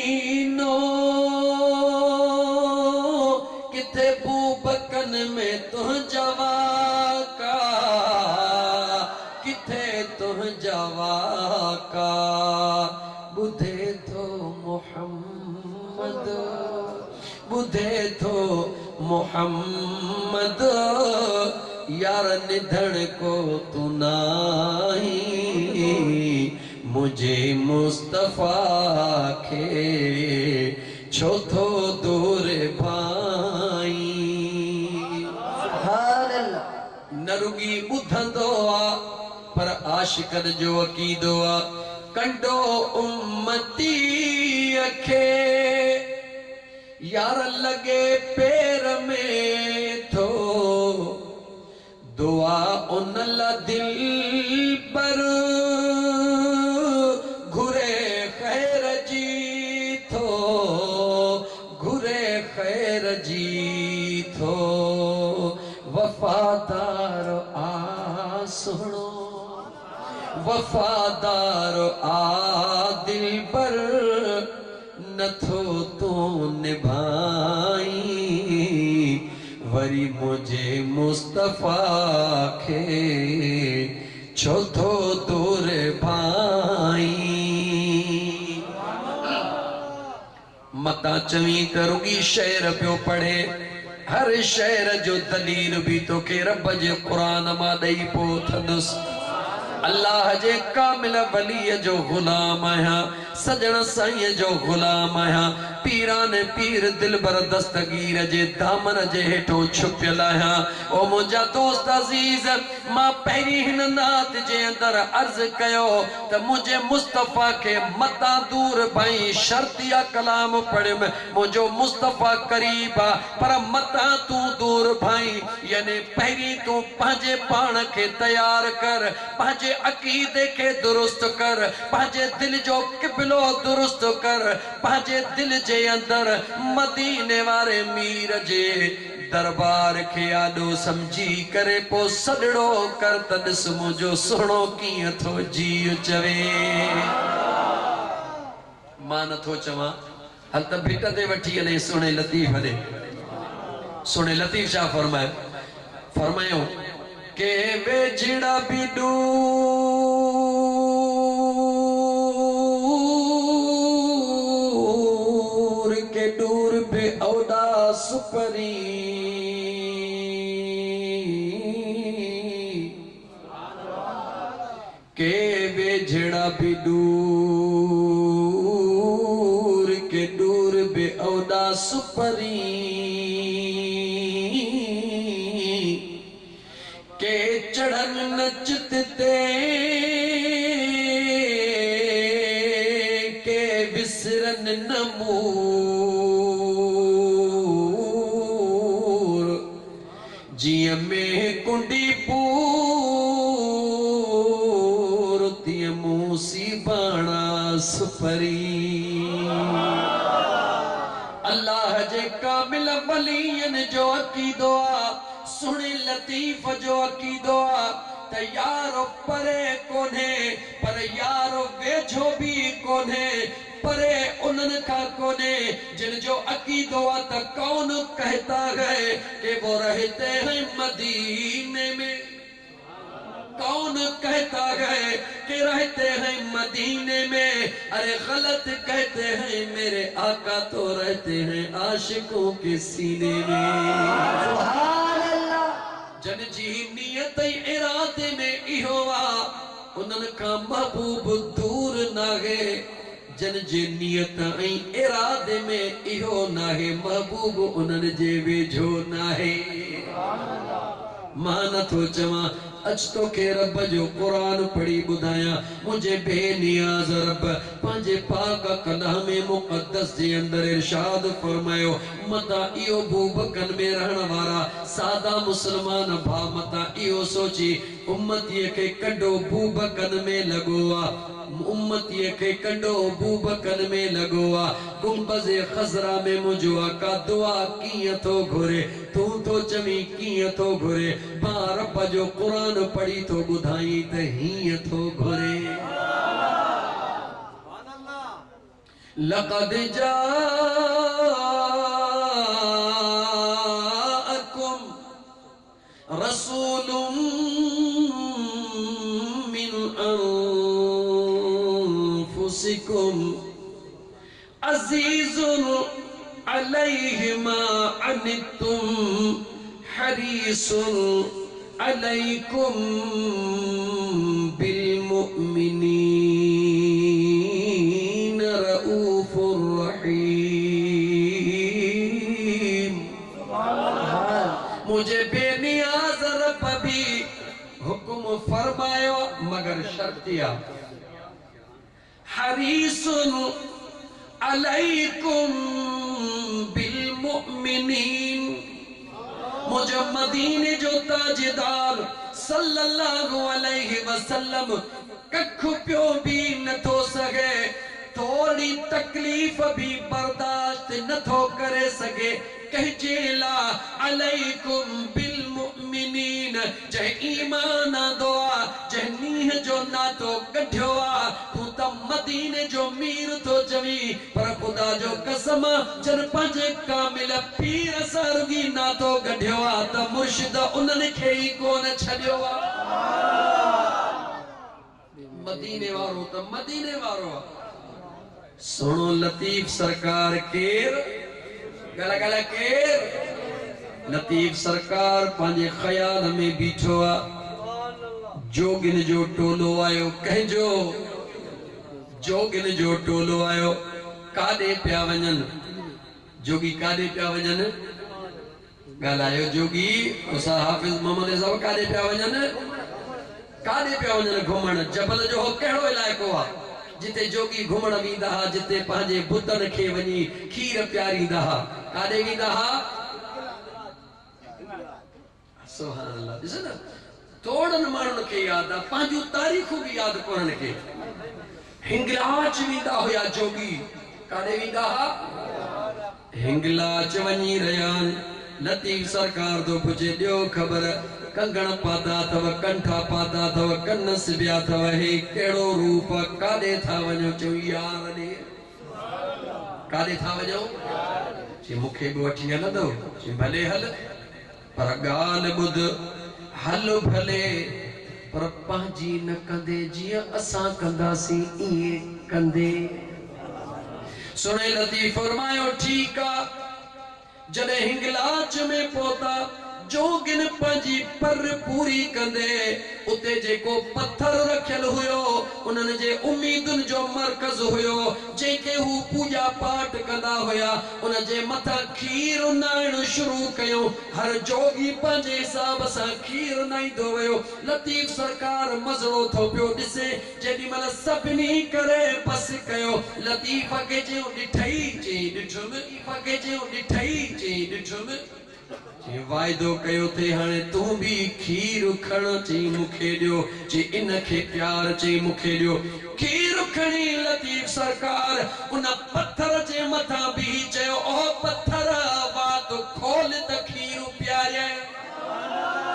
S2: किथे बूबकन में तुझा वाका किथे तुझा वाका बुधे तो मोहम्मद बुधे तो मोहम्मद यार निधन को तू नाई मुझे मुस्तफा खे चौथो दूर भाई
S3: सुभान
S2: न रुगी ॿुधंदो आ पर आशिकन जो अक़ीदो आ कंडो उम्मतीअ खे यार लगे पैर में थो दुआ उन ला दिल पर घुरे खैर जी थो घुरे खैर जी थो वफादार आ सुनो वफादार आ दिल पर नथो तू निभाई वरी मुझे मुस्तफा खे चौथो दूर भाई मता चवी त रुगी शेर पियो पढ़े हर शेर जो दलील भी तो के रब जे कुरान मां ॾेई पो थदुस अल्लाह जे कामिल वली जो गुलाम आया सजण साईं जो गुलाम आया पीरान पीर दिलबर दस्तगीर जे दामन जे हेठो छुपियल आया ओ मुंहिंजा दोस्त अजीज मां पहिरीं हिन नात जे अंदर अर्ज कयो त मुझे मुस्तफा के मता दूर भाई शर्तिया कलाम पढ़म मुझो मुस्तफा करीब आ पर मता तू दूर भाई यानी पहिरीं तू पंहिंजे पाण खे तैयार कर पंहिंजे अकीदे के दुरुस्त कर पंहिंजे दिल जो किबलो दुरुस्त कर पंहिंजे दिल जे अंदर मदीने वारे मीर जे दरबार के आडो समझी करे पो सदड़ो कर त ॾिस मुंहिंजो सुहिणो कीअं थो जीउ चवे मां नथो चवां हल त भिट ते वठी हले सुणे लतीफ़ ॾे सुणे लतीफ़ छा फरमायो के वेझड़ा भी दूर के दूर पे औदा सुपरी के वेझड़ा भी दूर के दूर पे औदा सुपरी के चढ़न नचते के विसरन नमूर जिय में कुंडी पूर तिय मूसी बाणा सुपरी अल्लाह जे कामिल वलियन जो अकीदो आ सुनी लतीफ जो अकीदो आ त यारो परे कोने पर यारो वेझो भी कोने परे उन्हनि का कोने जिन जो अकीदो आ त कौन कहता है कि वो रहते हैं मदीने में कौन कहता है कि रहते हैं मदीने में अरे गलत कहते हैं मेरे आका तो रहते हैं आशिकों के सीने में जन जी नियत इरादे में इहो आ उन्हनि का महबूब दूर नागे जन जे नियत ऐं इरादे में इहो नाहे महबूब उन्हनि जे वेझो नाहे मां नथो चवां अच तोखे रब जो कुरान पढ़ी ॿुधायां मुंहिंजे बेनियाज़ रब पंहिंजे पाक कलाम मुक़द्दस जे अंदर इरशाद फरमायो मता इहो बूबकन में रहण वारा सादा मुसलमान भा मता इहो सोची उम्मतीअ खे कढो बूबकन में लॻो आहे उम्मतीअ खे कढो बूबकन में लॻो आहे गुंबज़े खज़रा में मुंहिंजो आका दुआ कीअं थो घुरे तूं थो चवीं कीअं थो घुरे मां रब जो क़ुरान पढ़ी थो ॿुधाई त हीअं थो घुरे लक़द जाअकुम रसूलुम मिन अनफुसिकुम अज़ीज़ुन अलैहि मा अनित्तुम हरीसुन अलैकुम बिल मुमिनीन रऊफुर रहीम मुझे बेनियाज़ रब भी हुक्म फरमायो मगर शर्तिया हरीसुन अलैकुम बिल मुमिनीन मुझे मदीने जो ताजदार सल्लल्लाहु अलैहि वसल्लम कख पियो भी नथो सके थोड़ी तकलीफ भी बर्दाश्त नथो करे सके कहजे ला अलैकुम बिल मुमिनीन जय ईमान दुआ जय नीह जो नातो कढियो आ तू त मदीने जो मीर तो चवी पर खुदा जो कसम जन पंहिंजे कामिल पीर सरगी नातो कढियो आ त मुर्शिद उन्हनि खे ई कोन छॾियो आ मदीने वारो त मदीने वारो सुनो लतीफ सरकार केर गला गला केर लतीफ सरकार पंहिंजे ख्याल में बीठो आ जोगिन जो टोलो आयो कहजो जोगिन जो टोलो आयो काॾे पिया वञनि जोगी काॾे पिया वञनि ॻाल्हायो जोगी उसा हाफ़िज़ मोहम्मद साहब काॾे पिया वञनि घुमण जबल जो हो कहिड़ो इलाइक़ो आहे जिते जोगी घुमण वेंदा हा जिते पंहिंजे बुतनि खे वञी खीर पियारींदा हा काॾे वेंदा हा सुभान अल्लाह ॾिस न तोड़न माण्हुनि खे यादि आहे पंहिंजूं तारीख़ूं बि यादि कोन्हनि खे हिंगलाज वेंदा हुया जोगी काॾे वेंदा हा हिंगलाज वञी रहिया आहिनि लतीफ सरकार तो पुछे ॾियो ख़बर कंगण पाता अथव कंठा पाता अथव कन सिबिया अथव हे कहिड़ो रूप काॾे था वञो चओ यार ॾे काॾे था वञो चई मूंखे बि वठी हलंदो चई भले हल पर ॻाल्हि ॿुध हल भले पर पंहिंजी न कंदे जीअं असां कंदासीं ईअं कंदे सुने लतीफ फरमायो ठीक आ जॾहिं हिंगलाज में पहुता जोगिन पंहिंजी पर पूरी कंदे उते जेको पत्थर रखियल हुयो उन्हनि जे उम्मीदुनि जो मरकज़ हुयो जंहिंखे हू पूजा पाठ कंदा हुया उन जे मथां खीर नाइण शुरू कयो हर जोगी पंहिंजे हिसाब सां खीर नाईंदो वियो लतीफ सरकार मज़रो थो पियो ॾिसे जेॾीमहिल सभिनी करे बस कयो लतीफ खे चयो ॾिठई चई ॾिठुमि लतीफ खे चयो ॾिठई चई ॾिठुमि वाइदो कयो थे हाणे तूं भी खीर खण चई मूंखे ॾियो चई इन खे प्यार चई मूंखे ॾियो खीर खणी लतीफ सरकार उन पत्थर जे मथां भी चयो ओ पत्थर वात खोल त खीर प्यारे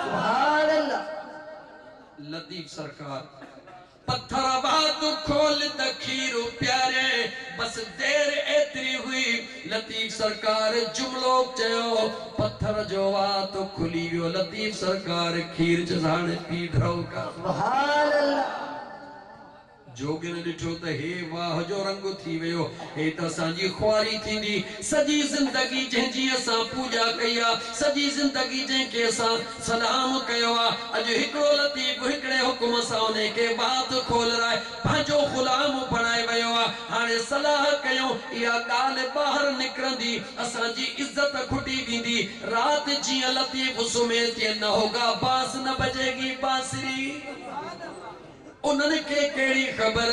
S3: सुभान अल्लाह
S2: लतीफ सरकार पत्थर वात खोल त खीर प्यारे बस देर एतरी हुई लतीफ सरकार जुमलो चयो पत्थर जो वात खुली वियो लतीफ सरकार खीर जहाने पी ढो का
S3: सुभान अल्लाह
S2: जोगिन ॾिठो त हे वाह जो रंग थी वियो हे त असांजी ख्वारी थींदी सॼी ज़िंदगी जंहिंजी असां पूजा कई आहे सॼी ज़िंदगी जंहिंखे असां सलाम कयो आहे अॼु हिकिड़ो लतीफ़ हिकिड़े हुकुम सां उनखे बात खोलराए पंहिंजो ग़ुलाम बणाए वियो आहे हाणे सलाह कयो या गाल बाहर निकरंदी असां जी इज्जत खुटी वेंदी रात जियां लतीफ सुमे ते न होगा बांस न बजेगी बांसुरी उन्हनि खे कहिड़ी ख़बर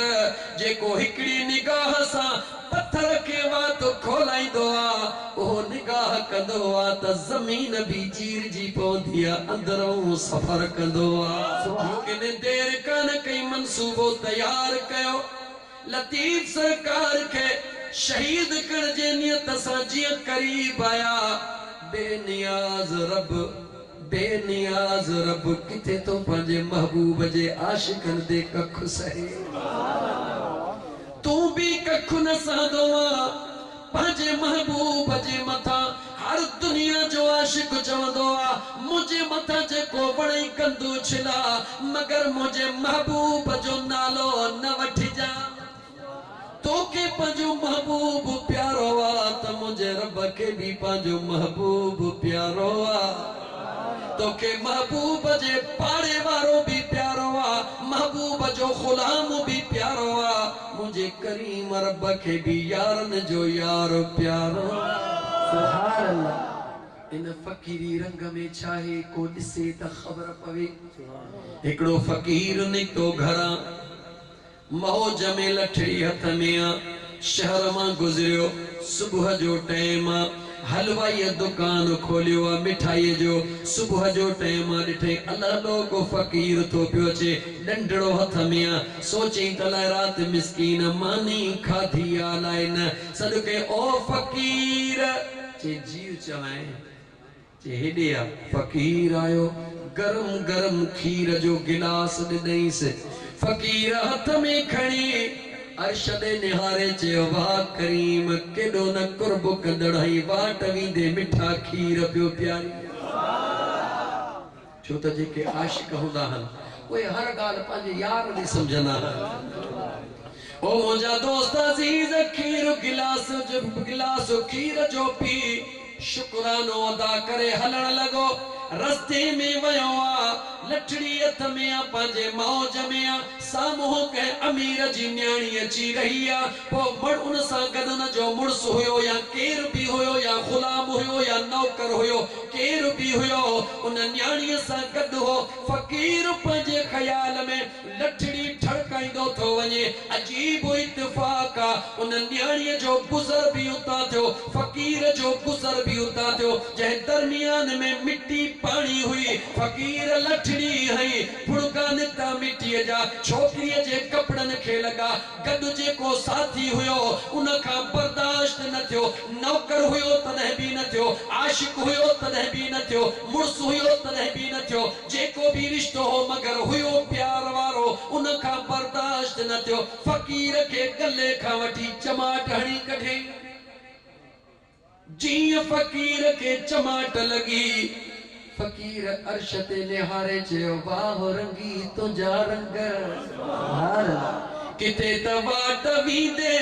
S2: जेको हिकिड़ी निगाह सां पत्थर खे वात खोलाईंदो आहे उहो निगाह कंदो आहे त ज़मीन बि चीरजी पवंदी आहे अंदरों सफ़र कंदो आहे लेकिन देर कान कई मंसूबो तयार कयो लतीफ सरकार के शहीद कर जे नियत सां जीअं करीब आया बेनियाज रब किथे तो पंहिंजे महबूब जे आशिकन दे कख सहे तू भी कख न सहंदो आ पंहिंजे महबूब जे मथा हर दुनिया जो आशिक चवंदो आ मुझे मथा जेको वणे कंदो छिला मगर मुझे महबूब जो नालो न वठिजा तोखे पंहिंजो महबूब प्यारो आ त मुझे रब के भी पंहिंजो महबूब प्यारो आ तोखे महबूब जे पाड़े वारो भी प्यारो आ महबूब जो गुलाम भी प्यारो आ मुझे करीम रब के भी यारन जो यार प्यारो
S3: सुभान अल्लाह
S2: इन फकीरी रंग में चाहे को ॾिसे त ख़बर पवे हिकिड़ो फकीर निकतो घरां मौज में लठड़ी हथ में शहर मां गुजरियो सुबह जो टाइम हलवाई दुकान खोलियो मिठाई जो सुबह जो टाइम ॾिठे अल्लाह लोगो फकीर तो पियो अचे डंडड़ो हथ में सोचे तलाए रात मिस्कीन मानी खाधी आलाए न सदके ओ फकीर चे जीव चवाए चे हेॾे आ फकीर आयो गरम गरम खीर जो गिलास ॾिनईस फकीर हथ में खणी अरशदे निहारे चयो वाह करीम केॾो न कुर्ब कंदड़ई वाट वींदे मिठा खीर पियो प्यारी छो त जेके आशिक हूंदा आहिनि उहे हर ॻाल्हि पंहिंजे यार ॾे सम्झंदा आहिनि ओ मुंहिंजा दोस्त अज़ीज़ गिलास खीर जो पी शुक्रानो अदा करे हलण लॻो रस्ते में वयो आ लठड़ी हथ में पंहिंजे मौज में साम्हूं कंहिं अमीर जी न्याणी अची रही आ पोइ मड़ उन सां गॾु उन जो मुड़ुस हुयो या केर बि हुयो या गुलाम हुयो या नौकर हुयो केर बि हुयो उन न्याणीअ सां गॾु हो फकीर पंहिंजे ख्याल में लठड़ी ठड़काईंदो थो वञे अजीब इत्तेफाक आ उन न्याणीअ जो गुज़र बि उतां थियो फकीर जो गुज़र बि उतां थियो जंहिं दरमियान में मिट्टी पानी हुई फकीर लठड़ी हई फुड़का निकता मिट्टीअ जा छोकिरीअ जे कपड़न खे लगा गॾु जेको साथी हुयो उन खां बर्दाश्त न थियो नौकर हुयो तॾहिं बि न थियो आशिक हुयो तॾहिं बि न थियो मुड़ुस हुयो तॾहिं बि न थियो जेको बि रिश्तो हो मगर हुयो प्यार वारो उन खां बर्दाश्त न थियो फकीर खे गले खां वठी चमाट हणी कढे जीअं फकीर के चमाट लगी फकीर अर्श ते निहारे चयो वाह रंगी तुंहिंजा रंग किथे त वाट वींदे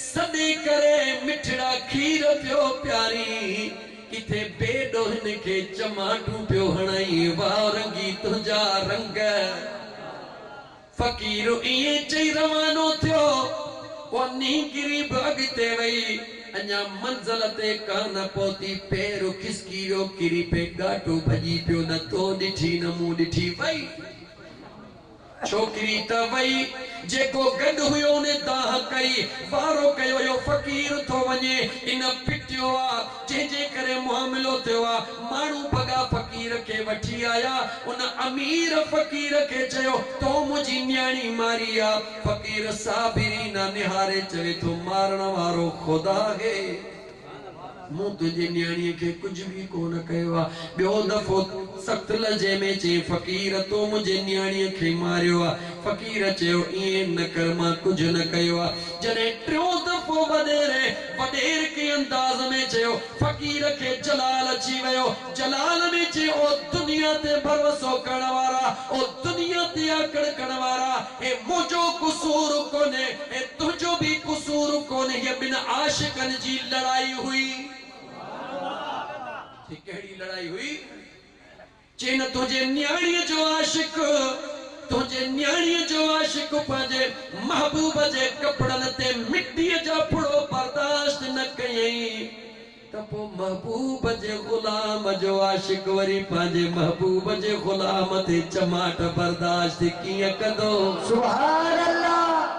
S2: सॾे करे मिठड़ा खीर पियो प्यारी किथे बेडो हिन खे चमाटू पियो हणाई वाह रंगी तुंहिंजा रंग फकीर इएं चई रवानो थियो वञी गिरी अॻिते वई अञा मंज़िल ते कान पहुती पैर खिसकियो किरी पे गाटो भॼी पियो न तो ॾिठी न मूं ॾिठी वई छोकिरी त वई जेको गॾु हुयो ने दाह कई वारो कयो यो फकीर थो वञे इन पिटियो आ जंहिंजे करे मुआमिलो थियो आ माण्हू भॻा फकीर खे वठी आया उन अमीर फकीर खे चयो तो मुंहिंजी न्याणी मारी आ फकीर साबिरी न निहारे चवे थो मारण वारो ख़ुदा है मूं तुंहिंजे न्याणीअ खे कुझु बि कोन कयो आहे ॿियो दफ़ो सख़्त लहजे में चई फ़क़ीर तो मुंहिंजे न्याणीअ खे मारियो आहे फ़क़ीर चयो ईअं न कर मां कुझु न कयो आहे जॾहिं टियों दफ़ो वॾेर के अंदाज़ में चयो फ़क़ीर खे जलाल अची वियो जलाल में चयो ओ दुनिया ते भरोसो करण वारा ओ दुनिया ते आकड़ करण वारा हे मुंहिंजो क़सूर कोन्हे हे तुंहिंजो बि क़सूर कोन्हे हीअ ॿिनि आशिक़नि जी लड़ाई हुई कहिड़ी लड़ाई हुई चई न तुंहिंजे न्याणीअ जो आशिक तुझे न्याणीअ जो आशिक पंहिंजे महबूब जे कपड़नि ते मिटीअ जा फुड़ो बर्दाश्त न कयई त पोइ महबूब जे गुलाम जो आशिक वरी पंहिंजे महबूब जे गुलाम ते चमाट बर्दाश्त कीअं कंदो?
S3: सुभान अल्लाह।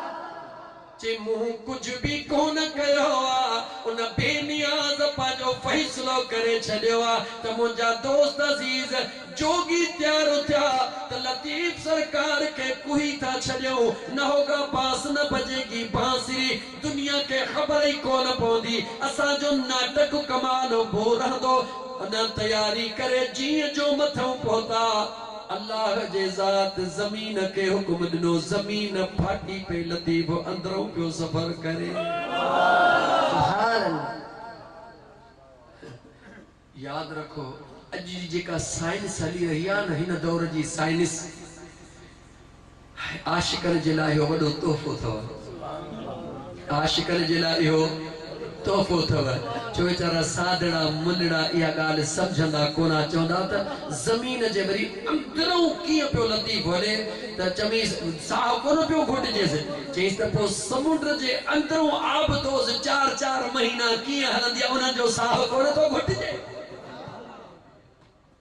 S2: जे मूं कुछ भी कोन कयो आ उन बेनियाज़ पंहिंजो फ़ैसिलो करे छॾियो आ त मुंहिंजा दोस्त अज़ीज़ जोगी तयार थिया त लतीफ़ सरकार के कुही था छॾियो न होगा बांस न बजेगी बांसुरी दुनिया के ख़बर ही कोन पवंदी असांजो नाटक कमाल भो रहंदो अञा तयारी करे जीअं जो मथां पहुता अल्लाह जे ज़ात ज़मीन के हुक्म दिनो ज़मीन फाटी पे लतीफ़ अंदरों पियो सफ़र करे।
S3: सुभान अल्लाह।
S2: याद रखो अॼु जी जेका साइंस हली रही आहे न हिन दौर जी साइंस आशिकनि जे लाइ इहो वॾो तोहफ़ो अथव। आशिकनि जे लाइ इहो तोहफ़ो अथव छो वीचारा सादड़ा मुंडड़ा इहा ॻाल्हि सम्झंदा कोन चवंदा त ज़मीन जे वरी अंदरों कीअं पियो लतीफ़ हले त चमीस साहु कोन पियो घुटिजेसि चईसि त पोइ समुंड जे अंदरों आबदोज़ 4-4 महीना कीअं हलंदी आहे उन्हनि जो साहु कोन थो घुटिजे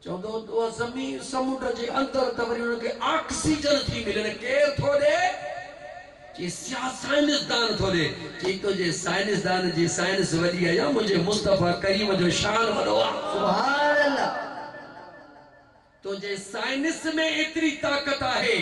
S2: चवंदो उहा ज़मीन समुंड जे अंदरि त वरी उनखे ऑक्सीजन थी मिले केरु थो ॾे साइंसदान थोड़े चीतो जे साइंसदान जी साइंस वडी है या मुझे मुस्तफा करीम जो शान वडो आहे।
S3: सुभान अल्लाह।
S2: तो जे साइंस में एतरी ताकत है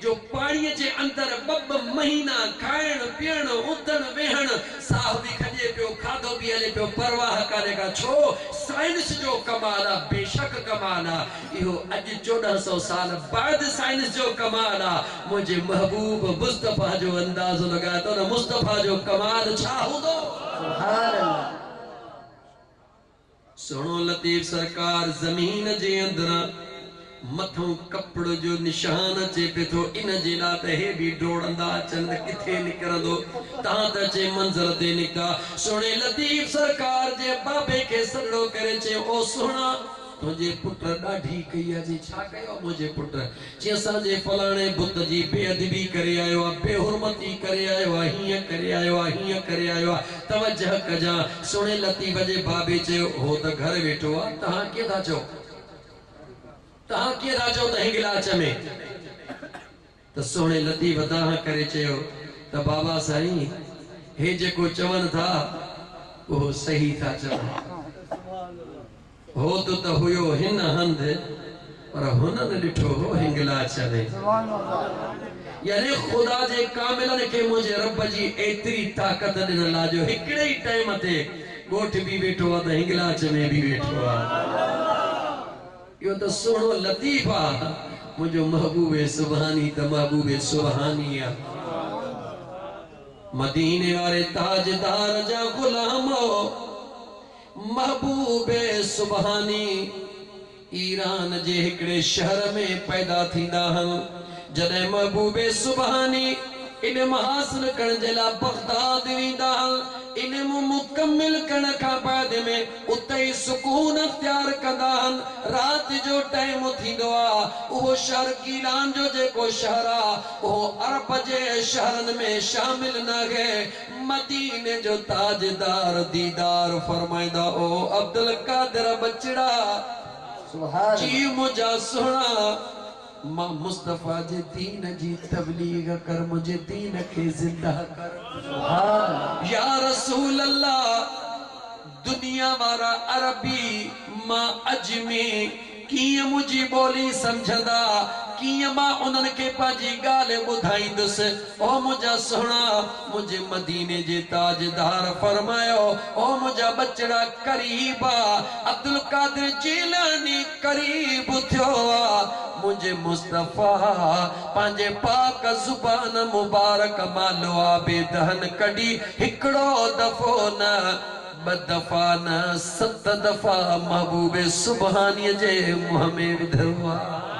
S2: जो पानी जे अंदर 2 महीना खाइण पीअण उथण वेहण साह भी खजे पियो खाधो भी हले पियो परवाह करे का छो साइंस जो कमाल आहे बेशक कमाल आहे इहो अॼु 1400 साल बाद साइंस जो कमाल आहे मुझे महबूब मुस्तफा जो अंदाज़ो लगा तो न मुस्तफा जो कमाल छा हूंदो।
S3: सुभान अल्लाह।
S2: सुनो लतीफ़ सरकार ज़मीन जे अंदर मथों कपड़ जो निशान अचे पे तो इन जे लाइ त हे भी डोड़ंदा चंद किथे निकरंदो तां त चे मंज़र ते निकता सुणे लतीफ़ सरकार जे बाबे के सॾो करे चे ओ सुणा तुझे पुट ॾाढी कई आहे जी छा कयो मुझे पुट जे असांजे फलाणे बुत जी बेअदबी करे आयो आहे बेहुरमती करे आयो आहे हीअं करे आयो आहे हीअं करे आयो आहे तवजह कजा सुणे लतीफ़ जे बाबे चयो हो त घर वेठो आहे तव्हां कीअं था चओ तहां कीअं था चओ त हिंगलाच में त सुणे लतीफ़ तहां करे चयो त बाबा साईं हे जेको चवनि था उहो सही था चवनि हो त हुयो हिन हंध पर हुननि ॾिठो हो हिंगलाच में यानी खुदा जे कामिलनि खे मुंहिंजे रब जी एतिरी ताक़त ॾिनल आहे जो हिकिड़े ई टाइम ते ॻोठ बि वेठो आहे त हिंगलाच में बि वेठो आहे यो तो सुनो लतीफ़ आहे मुझो महबूबे सुबहानी त महबूबे सुबहानी आहे मदीने वारे ताजदार जा गुलाम महबूबे सुबहानी ईरान जे हिकड़े शहर में पैदा थींदा हन जॾहिं महबूबे सुबहानी इल्म हासिल करण जे लाइ बगदाद वेंदा हन इल्म मुकम्मिल करण खां बाद में उते ई सुकून इख्तियार कंदा हन रात जो टाइम थींदो आहे उहो शहर गिलान जो जेको शहर आहे उहो अरब जे शहरनि में शामिल न आहे मदीने जो ताजदार दीदार फरमाईंदा ओ अब्दुल कादिर बचड़ा
S3: सुभान
S2: जी मुझा सुना मां मुस्तफा जे दीन जी तबलीग कर मुझे दीन के जिंदा कर
S3: सुभान
S2: या रसूल अल्लाह दुनिया वारा अरबी मां अजमी कीअं मुझी बोली समझंदा कीअं मां उन्हनि खे पंहिंजी ॻाल्हि ॿुधाईंदुसि ओ मुंहिंजा सुहिणा मुंहिंजे मदीने जे ताजदार फरमायो ओ मुंहिंजा बचड़ा करीब अब्दुल कादिर जीलानी करीब थियो मुझे मुस्तफा पंहिंजे पाक ज़ुबान मुबारक मालो बेदहन कढी हिकिड़ो दफ़ो न 2 दफ़ा न 7 दफ़ा महबूबे सुबहानी जे मुंह में विधो आहे